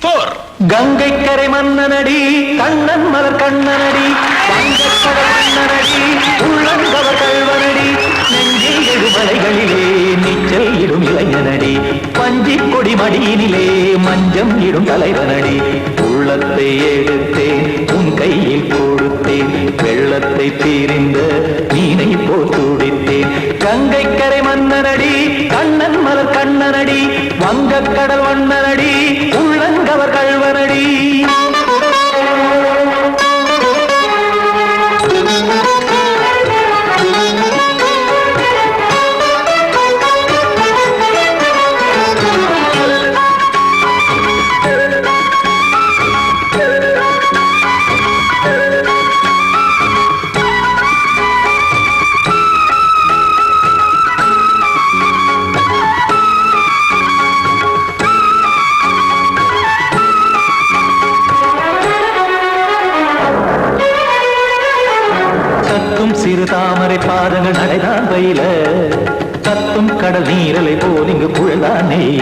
4 கங்கை கரை மன்னனடி கண்ணன் மலர் கண்ணனடி வங்கக்கடல் மன்னனடி உள்ளங்கவர் கல்வனடி நெஞ்சில் எழுமலைகளிலே நீச்சல் இடும் இளைஞனடி பஞ்சி கொடி மடியினிலே மஞ்சம் இடும் தலைவனடி உள்ளத்தை எடுத்தேன் உன் கையில் கொடுத்தேன் வெள்ளத்தை பிரிந்த மீனை போல் துடித்தேன் கங்கை கரை மன்னனடி கண்ணன் மலர் கண்ணனடி வங்கக்கடல் வண்ணனடி உள்ளங்கவர் கல்வனடி சிறு தாமரை பாதங்கள் நடைதான் பயில கத்தும் கடல் நீரலை போல் இங்கு குழல்தான் நெய்ய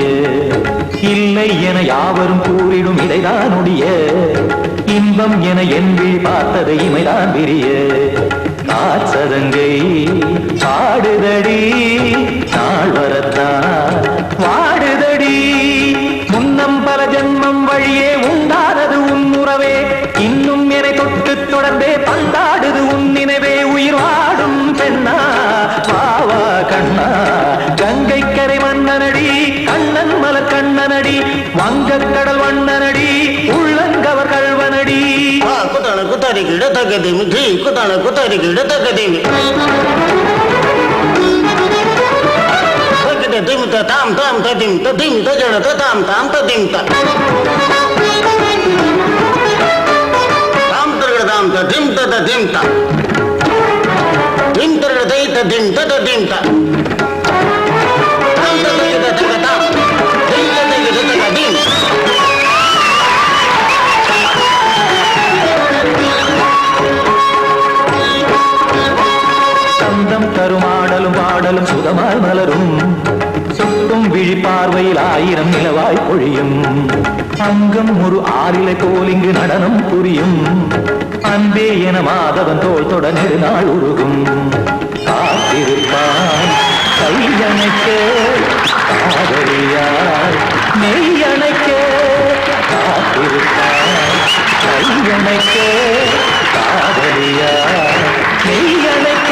இல்லை என யாவரும் கூறிடும் இடைதான் உடைய இன்பம் என என்பி பார்த்ததை இமைதான் விரிய காச்சதங்கை பாடுதடி நாள் வரத்தான் வாடுதடி முன்னம் பல ஜென்மம் வழியே உண்டானது உன் உறவே இன்னும் என்னை தொட்டு தொடர்ந்தே பந்தாடுது உன் நினைவே உயிர் வாடும் பெண்ணா பாவா கண்ணா கங்கை கரை மன்னனடி கண்ணன் மலர் கண்ணனடி வங்கக்கடல் வண்ணனடி உள்ளங்கவர் கல்வனடி குத்தான குத்தாரி கிட தக்கதிமி ஜி குத்தான குத்தாரி கிட தக்கதிமி திம் தாம் தாம் ததிம் ததிம் தஜன தாம் தாம் ததிம் தாம் தர்கட தாம் ததிம் ததிம் தாம் திம் தர்கட தை ததிம் ததிம் தாம் தாம் தர்கட தக தாம் தை தக ததிம் சந்தம் கருமாடலும் பாடலும் சுதமாய் மலரும் சுட்டும் விழி பார்வையில் ஆயிரம் நிலவாய் பொழியும் அங்கம் ஒரு ஆறிலை போல் இங்கு நடனம் புரியும் அன்பே என மாதவன் தோள் தொட நெடுநாள் உருகும் காத்திருப்பான் கையணைக்க காதலியார் மெய்யணைக்க காத்திருப்பான் கையணைக்க காதலியார் மெய்யணைக்க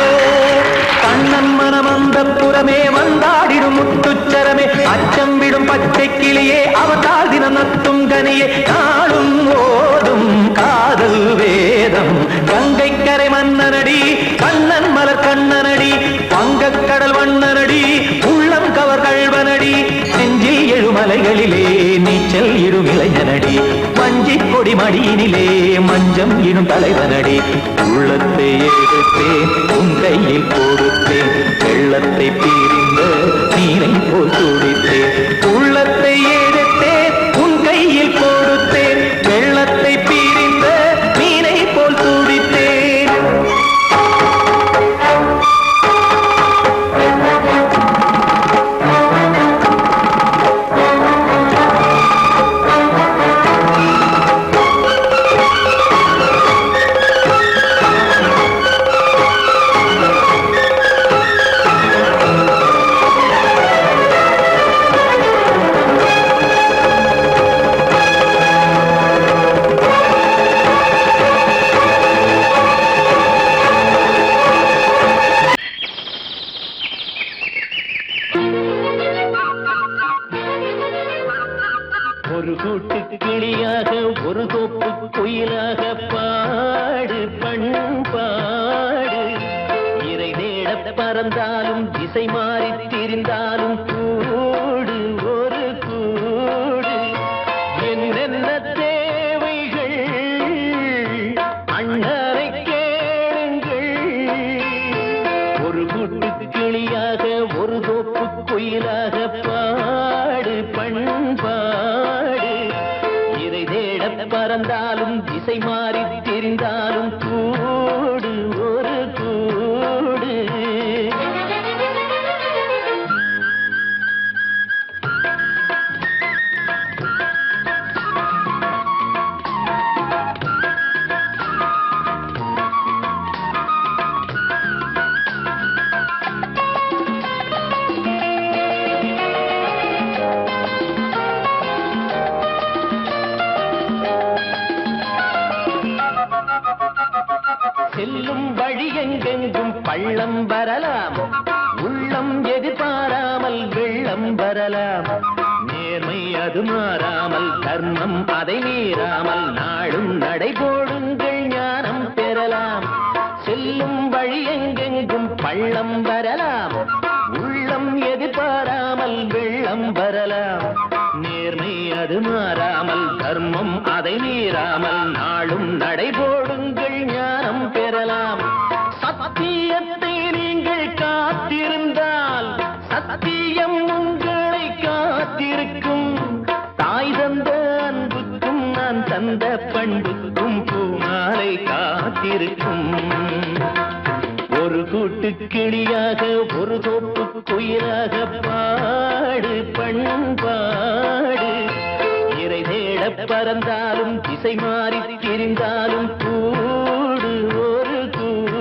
கண்ணன் மனம் அந்த புறமே வந்தாடிடும் முத்துச்சரமே அச்சம் விடும் பச்சை கிளியே அவதால் தினம் நத்தும் கனியே நாளும் ஓடும் காதல் வேதம் கங்கை கரை மன்னனடி கண்ணன் மலர் கண்ணனடி வங்கக்கடல் வண்ணனடி உள்ளம் கவர் கல்வனடி நெஞ்சில் எழுமலைகளிலே நீச்சல் இடும் இளைஞனடி வஞ்சி கொடி மடியினிலே மஞ்சம் இடும் தலைவனடி உள்ளத்தை எடுத்தேன் உன் கையில் கொடுத்தேன் வெள்ளத்தை பிரிந்த நீரை போல் துடித்தேன் உள்ளத்தை எடுத்தேன் உன் கையில் கொடுத்தேன் வெள்ளத்தை பிரிந்த மீனை போல் துடித்தேன் கூட்டு கிளியாக ஒரு தோப்பு குயிலாக பாடு பண்பாடு இறை தேட பறந்தாலும் திசை மாறி திரிந்தாலும் கூடு ஒரு கூடு என்னென்ன தேவைகள் அண்ணரை கேளுங்கள் ஒரு கூட்டு கிளியாக ஒரு தோப்பு குயிலாக பாடு பண்பாடு இதை தேட பறந்தாலும் திசை மாறி தெரிந்தாலும் கூடு ஒரு கூடு செல்லும் வழி எங்கெங்கும் பள்ளம் வரலாம் உள்ளம் எதிர்பாராமல் வெள்ளம் வரலாம் நேர்மை அது மாறாமல் தர்மம் அதை மீறாமல் நாளும் நடைபோடுங்கள் ஞானம் பெறலாம் செல்லும் வழி எங்கெங்கும் பள்ளம் வரலாம் உள்ளம் எதிர்பாராமல் வெள்ளம் வரலாம் நேர்மை அது மாறாமல் தர்மம் அதை மீறாமல் நாளும் நடைபோடுங்கள் ஞானம் பெறலாம் சத்தியத்தை நீங்கள் காத்திருந்தால் சத்தியம் உங்களை காத்திருக்கும் தாய் தந்த அன்புக்கும் நான் தந்த பண்புக்கும் பூமாலை காத்திருக்கும் ஒரு கூட்டு கிளியாக ஒரு தோப்பு குயிலாக பாடு பண்பாடு இறை தேட பறந்தாலும் திசை மாறி திரிந்தாலும் கூடு ஒரு கூடு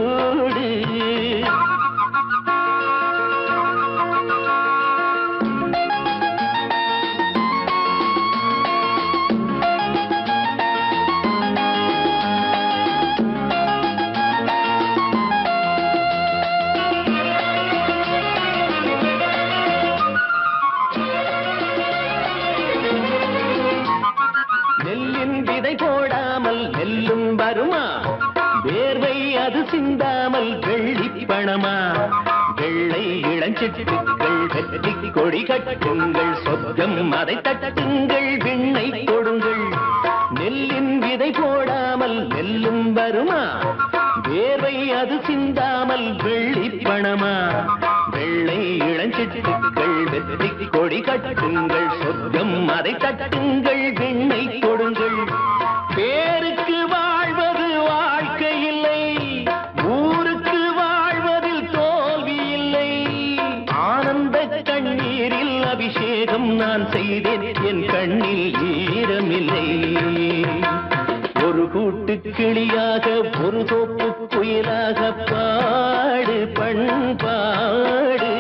போடாமல் நெல்லும் வருமா வேர்வை அது சிந்தாமல் வெள்ளி பணமா வெள்ளை இளஞ்சிட்டுக்கள் வெற்றி கொடி கட்டுங்கள் சொர்க்கம் அதை தட்டுங்கள் விண்ணை கொடுங்கள் நெல்லின் விதை போடாமல் நெல்லும் வருமா வேர்வை அது சிந்தாமல் வெள்ளி பணமா வெள்ளை இளஞ்சிட்டுக்கள் வெற்றி கொடி கட்டுங்கள் சொர்க்கம் அதை தட்டுங்கள் விண்ணை கொடுங்கள் பேருக்கு வாழ்வது வாழ்க்கை இல்லை ஊருக்கு வாழ்வதில் தோல்வி இல்லை ஆனந்த கண்ணீரில் அபிஷேகம் நான் செய்தேன் என் கண்ணில் ஈரமில்லை ஒரு கூட்டு கிளியாக ஒரு தோப்பு குயிலாக பாடு பண்பாடு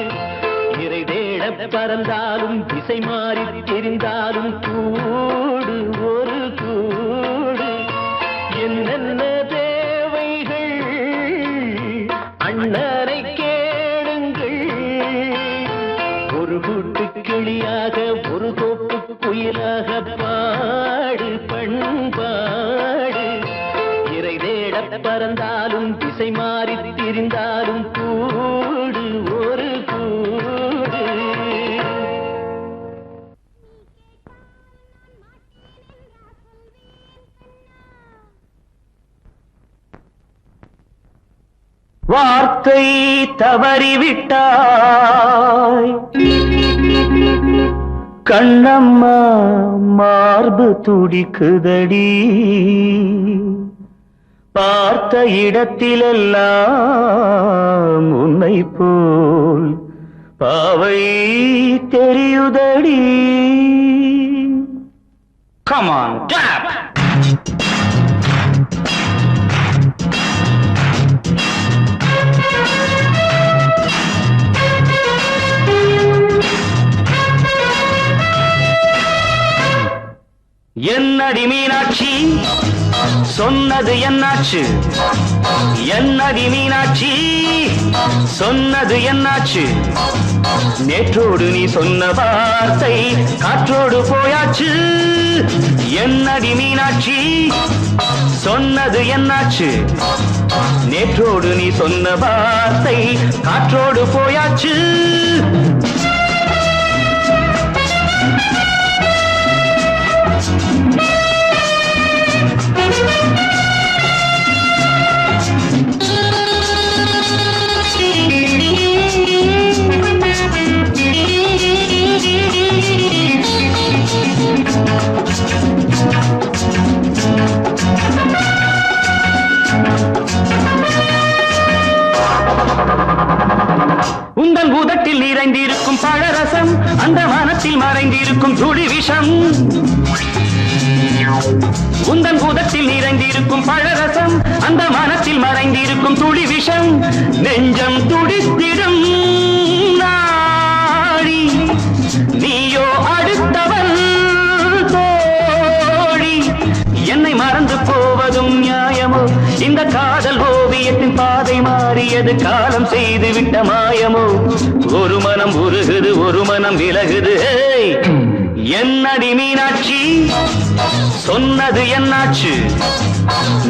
இறை தேட பறந்தாலும் திசை மாறி தெரிந்தாலும் கூடு ஒரு கூடு என்னென்ன தேவைகள் அண்ணரை கேளுங்கள் ஒரு கூட்டு கிளியாக ஒரு தோப்பு குயிலாக பாடு பண்பாடு இறை தேட பறந்தாலும் திசை மாறி திரிந்தாலும் கூடு ஒரு கூடு வார்த்தை தவறிவிட்டாய் கண்ணம்மா மார்பு துடிக்குதடி பார்த்த இடத்திலெல்லாம் உன்னை போல் பாவை தெரியுதடி Come on, tap! என்னடி மீனாட்சி சொன்னது என்னாச்சு என்னடி மீனாட்சி சொன்னது என்னாச்சு நேற்றோடு நீ சொன்ன வார்த்தை காற்றோடு போயாச்சு என்னடி மீனாட்சி சொன்னது என்னாச்சு நேற்றோடு நீ சொன்ன வார்த்தை காற்றோடு போயாச்சு உந்தன் உதட்டில் நிறைந்திருக்கும் பழரசம் அந்த மனத்தில் மறைந்திருக்கும் துளி விஷம் உந்தன் உதட்டில் நிறைந்திருக்கும் பழரசம் அந்த மனத்தில் மறைந்திருக்கும் துளி விஷம் நெஞ்சம் துடித்திடும் நாடி நீயோ அடுத்தவன் தோழி என்னை மறந்து போவதும் நியாயமோ இந்த காதல் ஓவியத்தின் பாதை மாறியது காலம் செய்து விட்ட மாயமோ ஒரு மனம் உருகுது ஒரு மனம் விலகுது என்னடி மீனாட்சி சொன்னது என்னாச்சு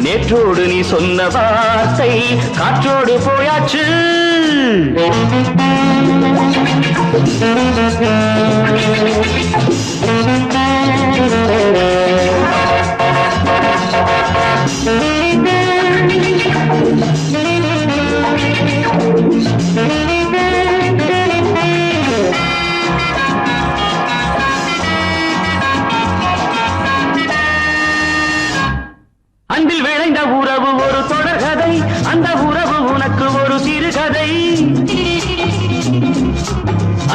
நேற்றோடு நீ சொன்ன வார்த்தை காற்றோடு போயாச்சு அன்பில் விளைந்த உறவு ஒரு தொடர்கதை அந்த உறவு உனக்கு ஒரு சிறுகதை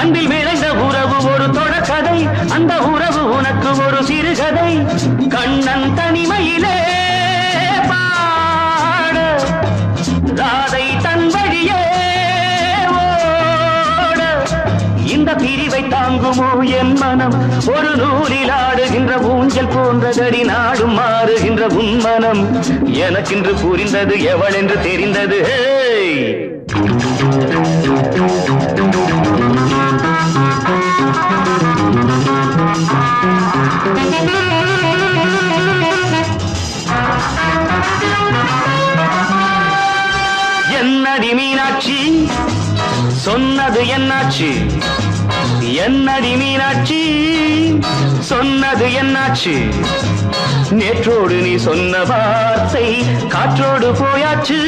அன்பில் விளைந்த உறவு ஒரு தொடர்கதை அந்த உறவு உனக்கு ஒரு சிறுகதை கண்ணன் தனிமையிலே பாட ராதை தன் வழியே ஓட இந்த பிரிவை தாங்குமோ என் மனம் ஒரு நூலில் ஆடுகின்ற ஊஞ்சல் போன்றதடி நாடும் மாறுகின்ற உன்மனம் எனக்கென்று புரிந்தது எவள் என்று தெரிந்தது என்னடி மீனாட்சி சொன்னது என்னாச்சு என்னடி மீனாட்சி சொன்னது என்னாச்சு நேற்றோடு நீ சொன்ன வார்த்தை காற்றோடு போயாச்சு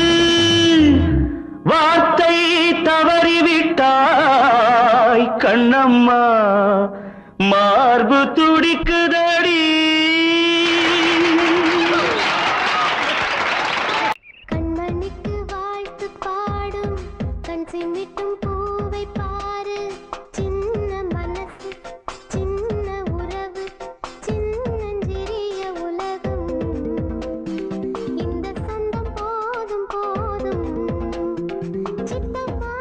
வார்த்தை தவறிவிட்டாய் கண்ணம்மா மார்பு துடிக்குதடி கண்மணிக்கு வாழ்த்து பாடும் கண் சிமிட்டும் பூவை பாரு சின்ன மனசு சின்ன உறவு சின்னஞ்சிறிய உலகம் இந்த சொந்தம் போதும் போதும் சித்தம்மா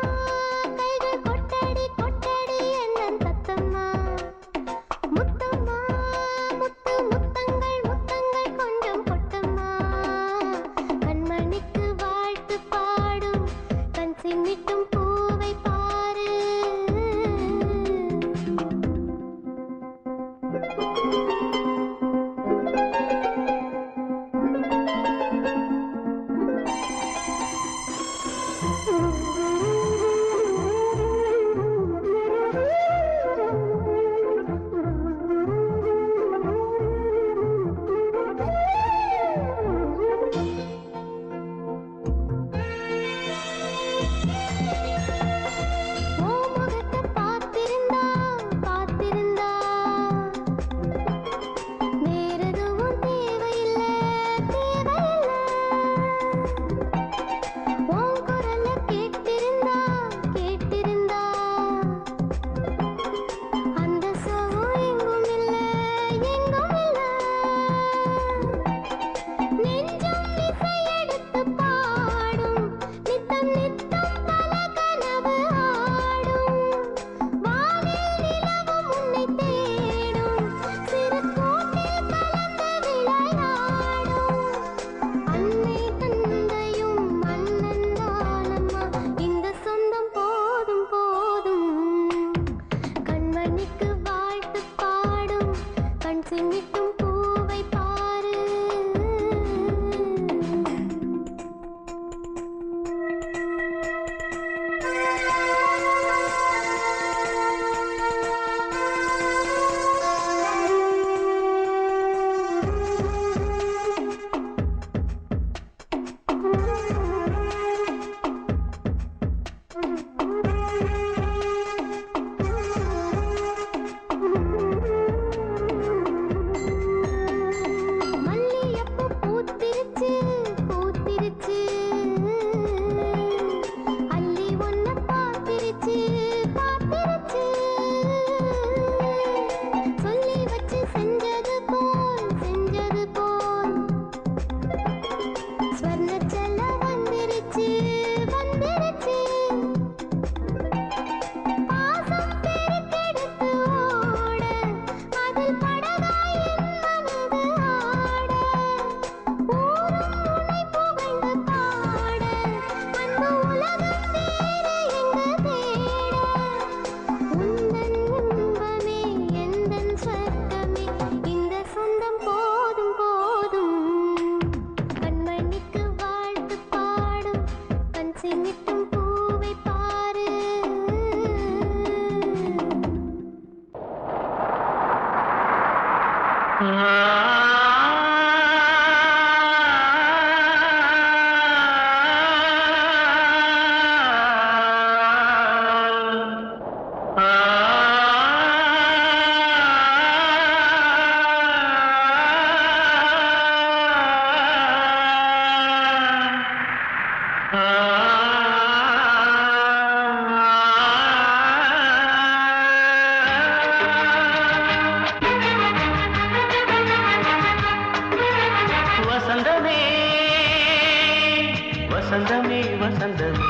வசந்தமே வசந்தமே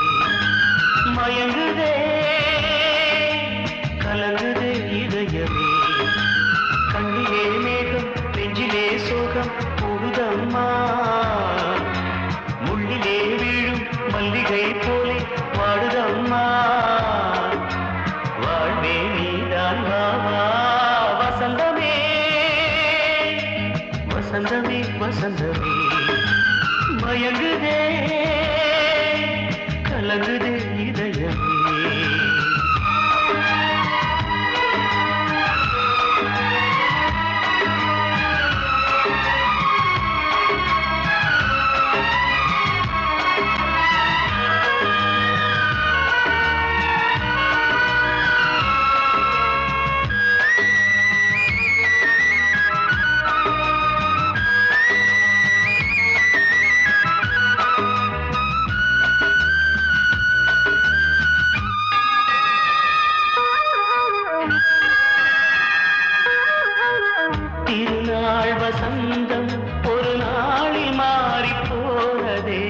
மயங்குதே கலங்குதே இதயமே கண்ணிலே மேகம் நெஞ்சிலே சோகம் கூடுதம்மா முள்ளிலே வீழும் மல்லிகை போலே வாடுதம்மா வாழ்வே நீதான் வாவா வசந்தமே வசந்தமே வசந்தமே மயங்குதே கலங்குதே இதயமே திருநாள் வசந்தம் ஒரு நாளில் மாறி போனதே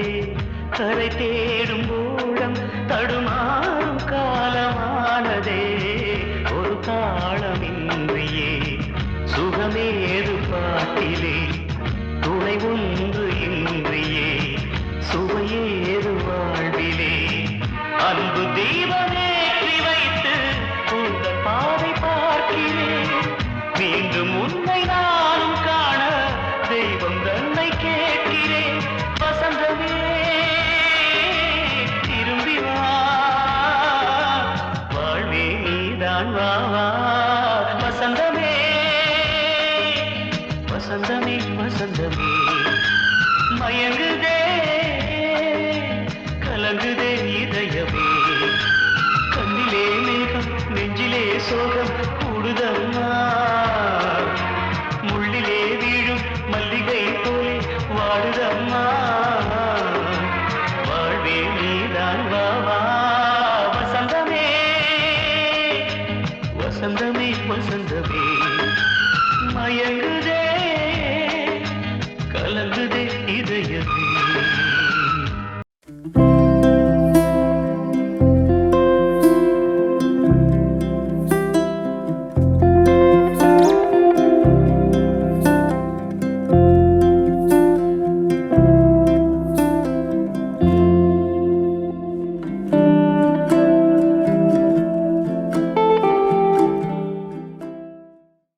கரை தேடும் ஊழம் தடுமாறும் காலமானதே ஒரு தாளமின்றியே சுகமேது பாட்டிலே துணை ஒன்று இன்றியே சுவையேது வாழ்விலே அன்பு தீபமேற்றி வைத்து உங்கள் பாதை பார்க்கிறேன் மீண்டும் உன்னை நானும் காண தெய்வம் தன்னை கேட்கிறேன் வசந்தமே திரும்பி வா வாழ்வே நீதான் வா வசந்தமே வசந்தமே வசந்தமே மயங்குதே கலங்குதே இதயமே கண்ணிலே மேகம் நெஞ்சிலே சோகம் கூடுதம்மா முள்ளிலே வீழும் மல்லிகை போலே வாடுதம்மா வாழ்வே நீதான் வாவா வசந்தமே வசந்தமே வசந்தமே மயங்குதே கலங்குதே இதயமே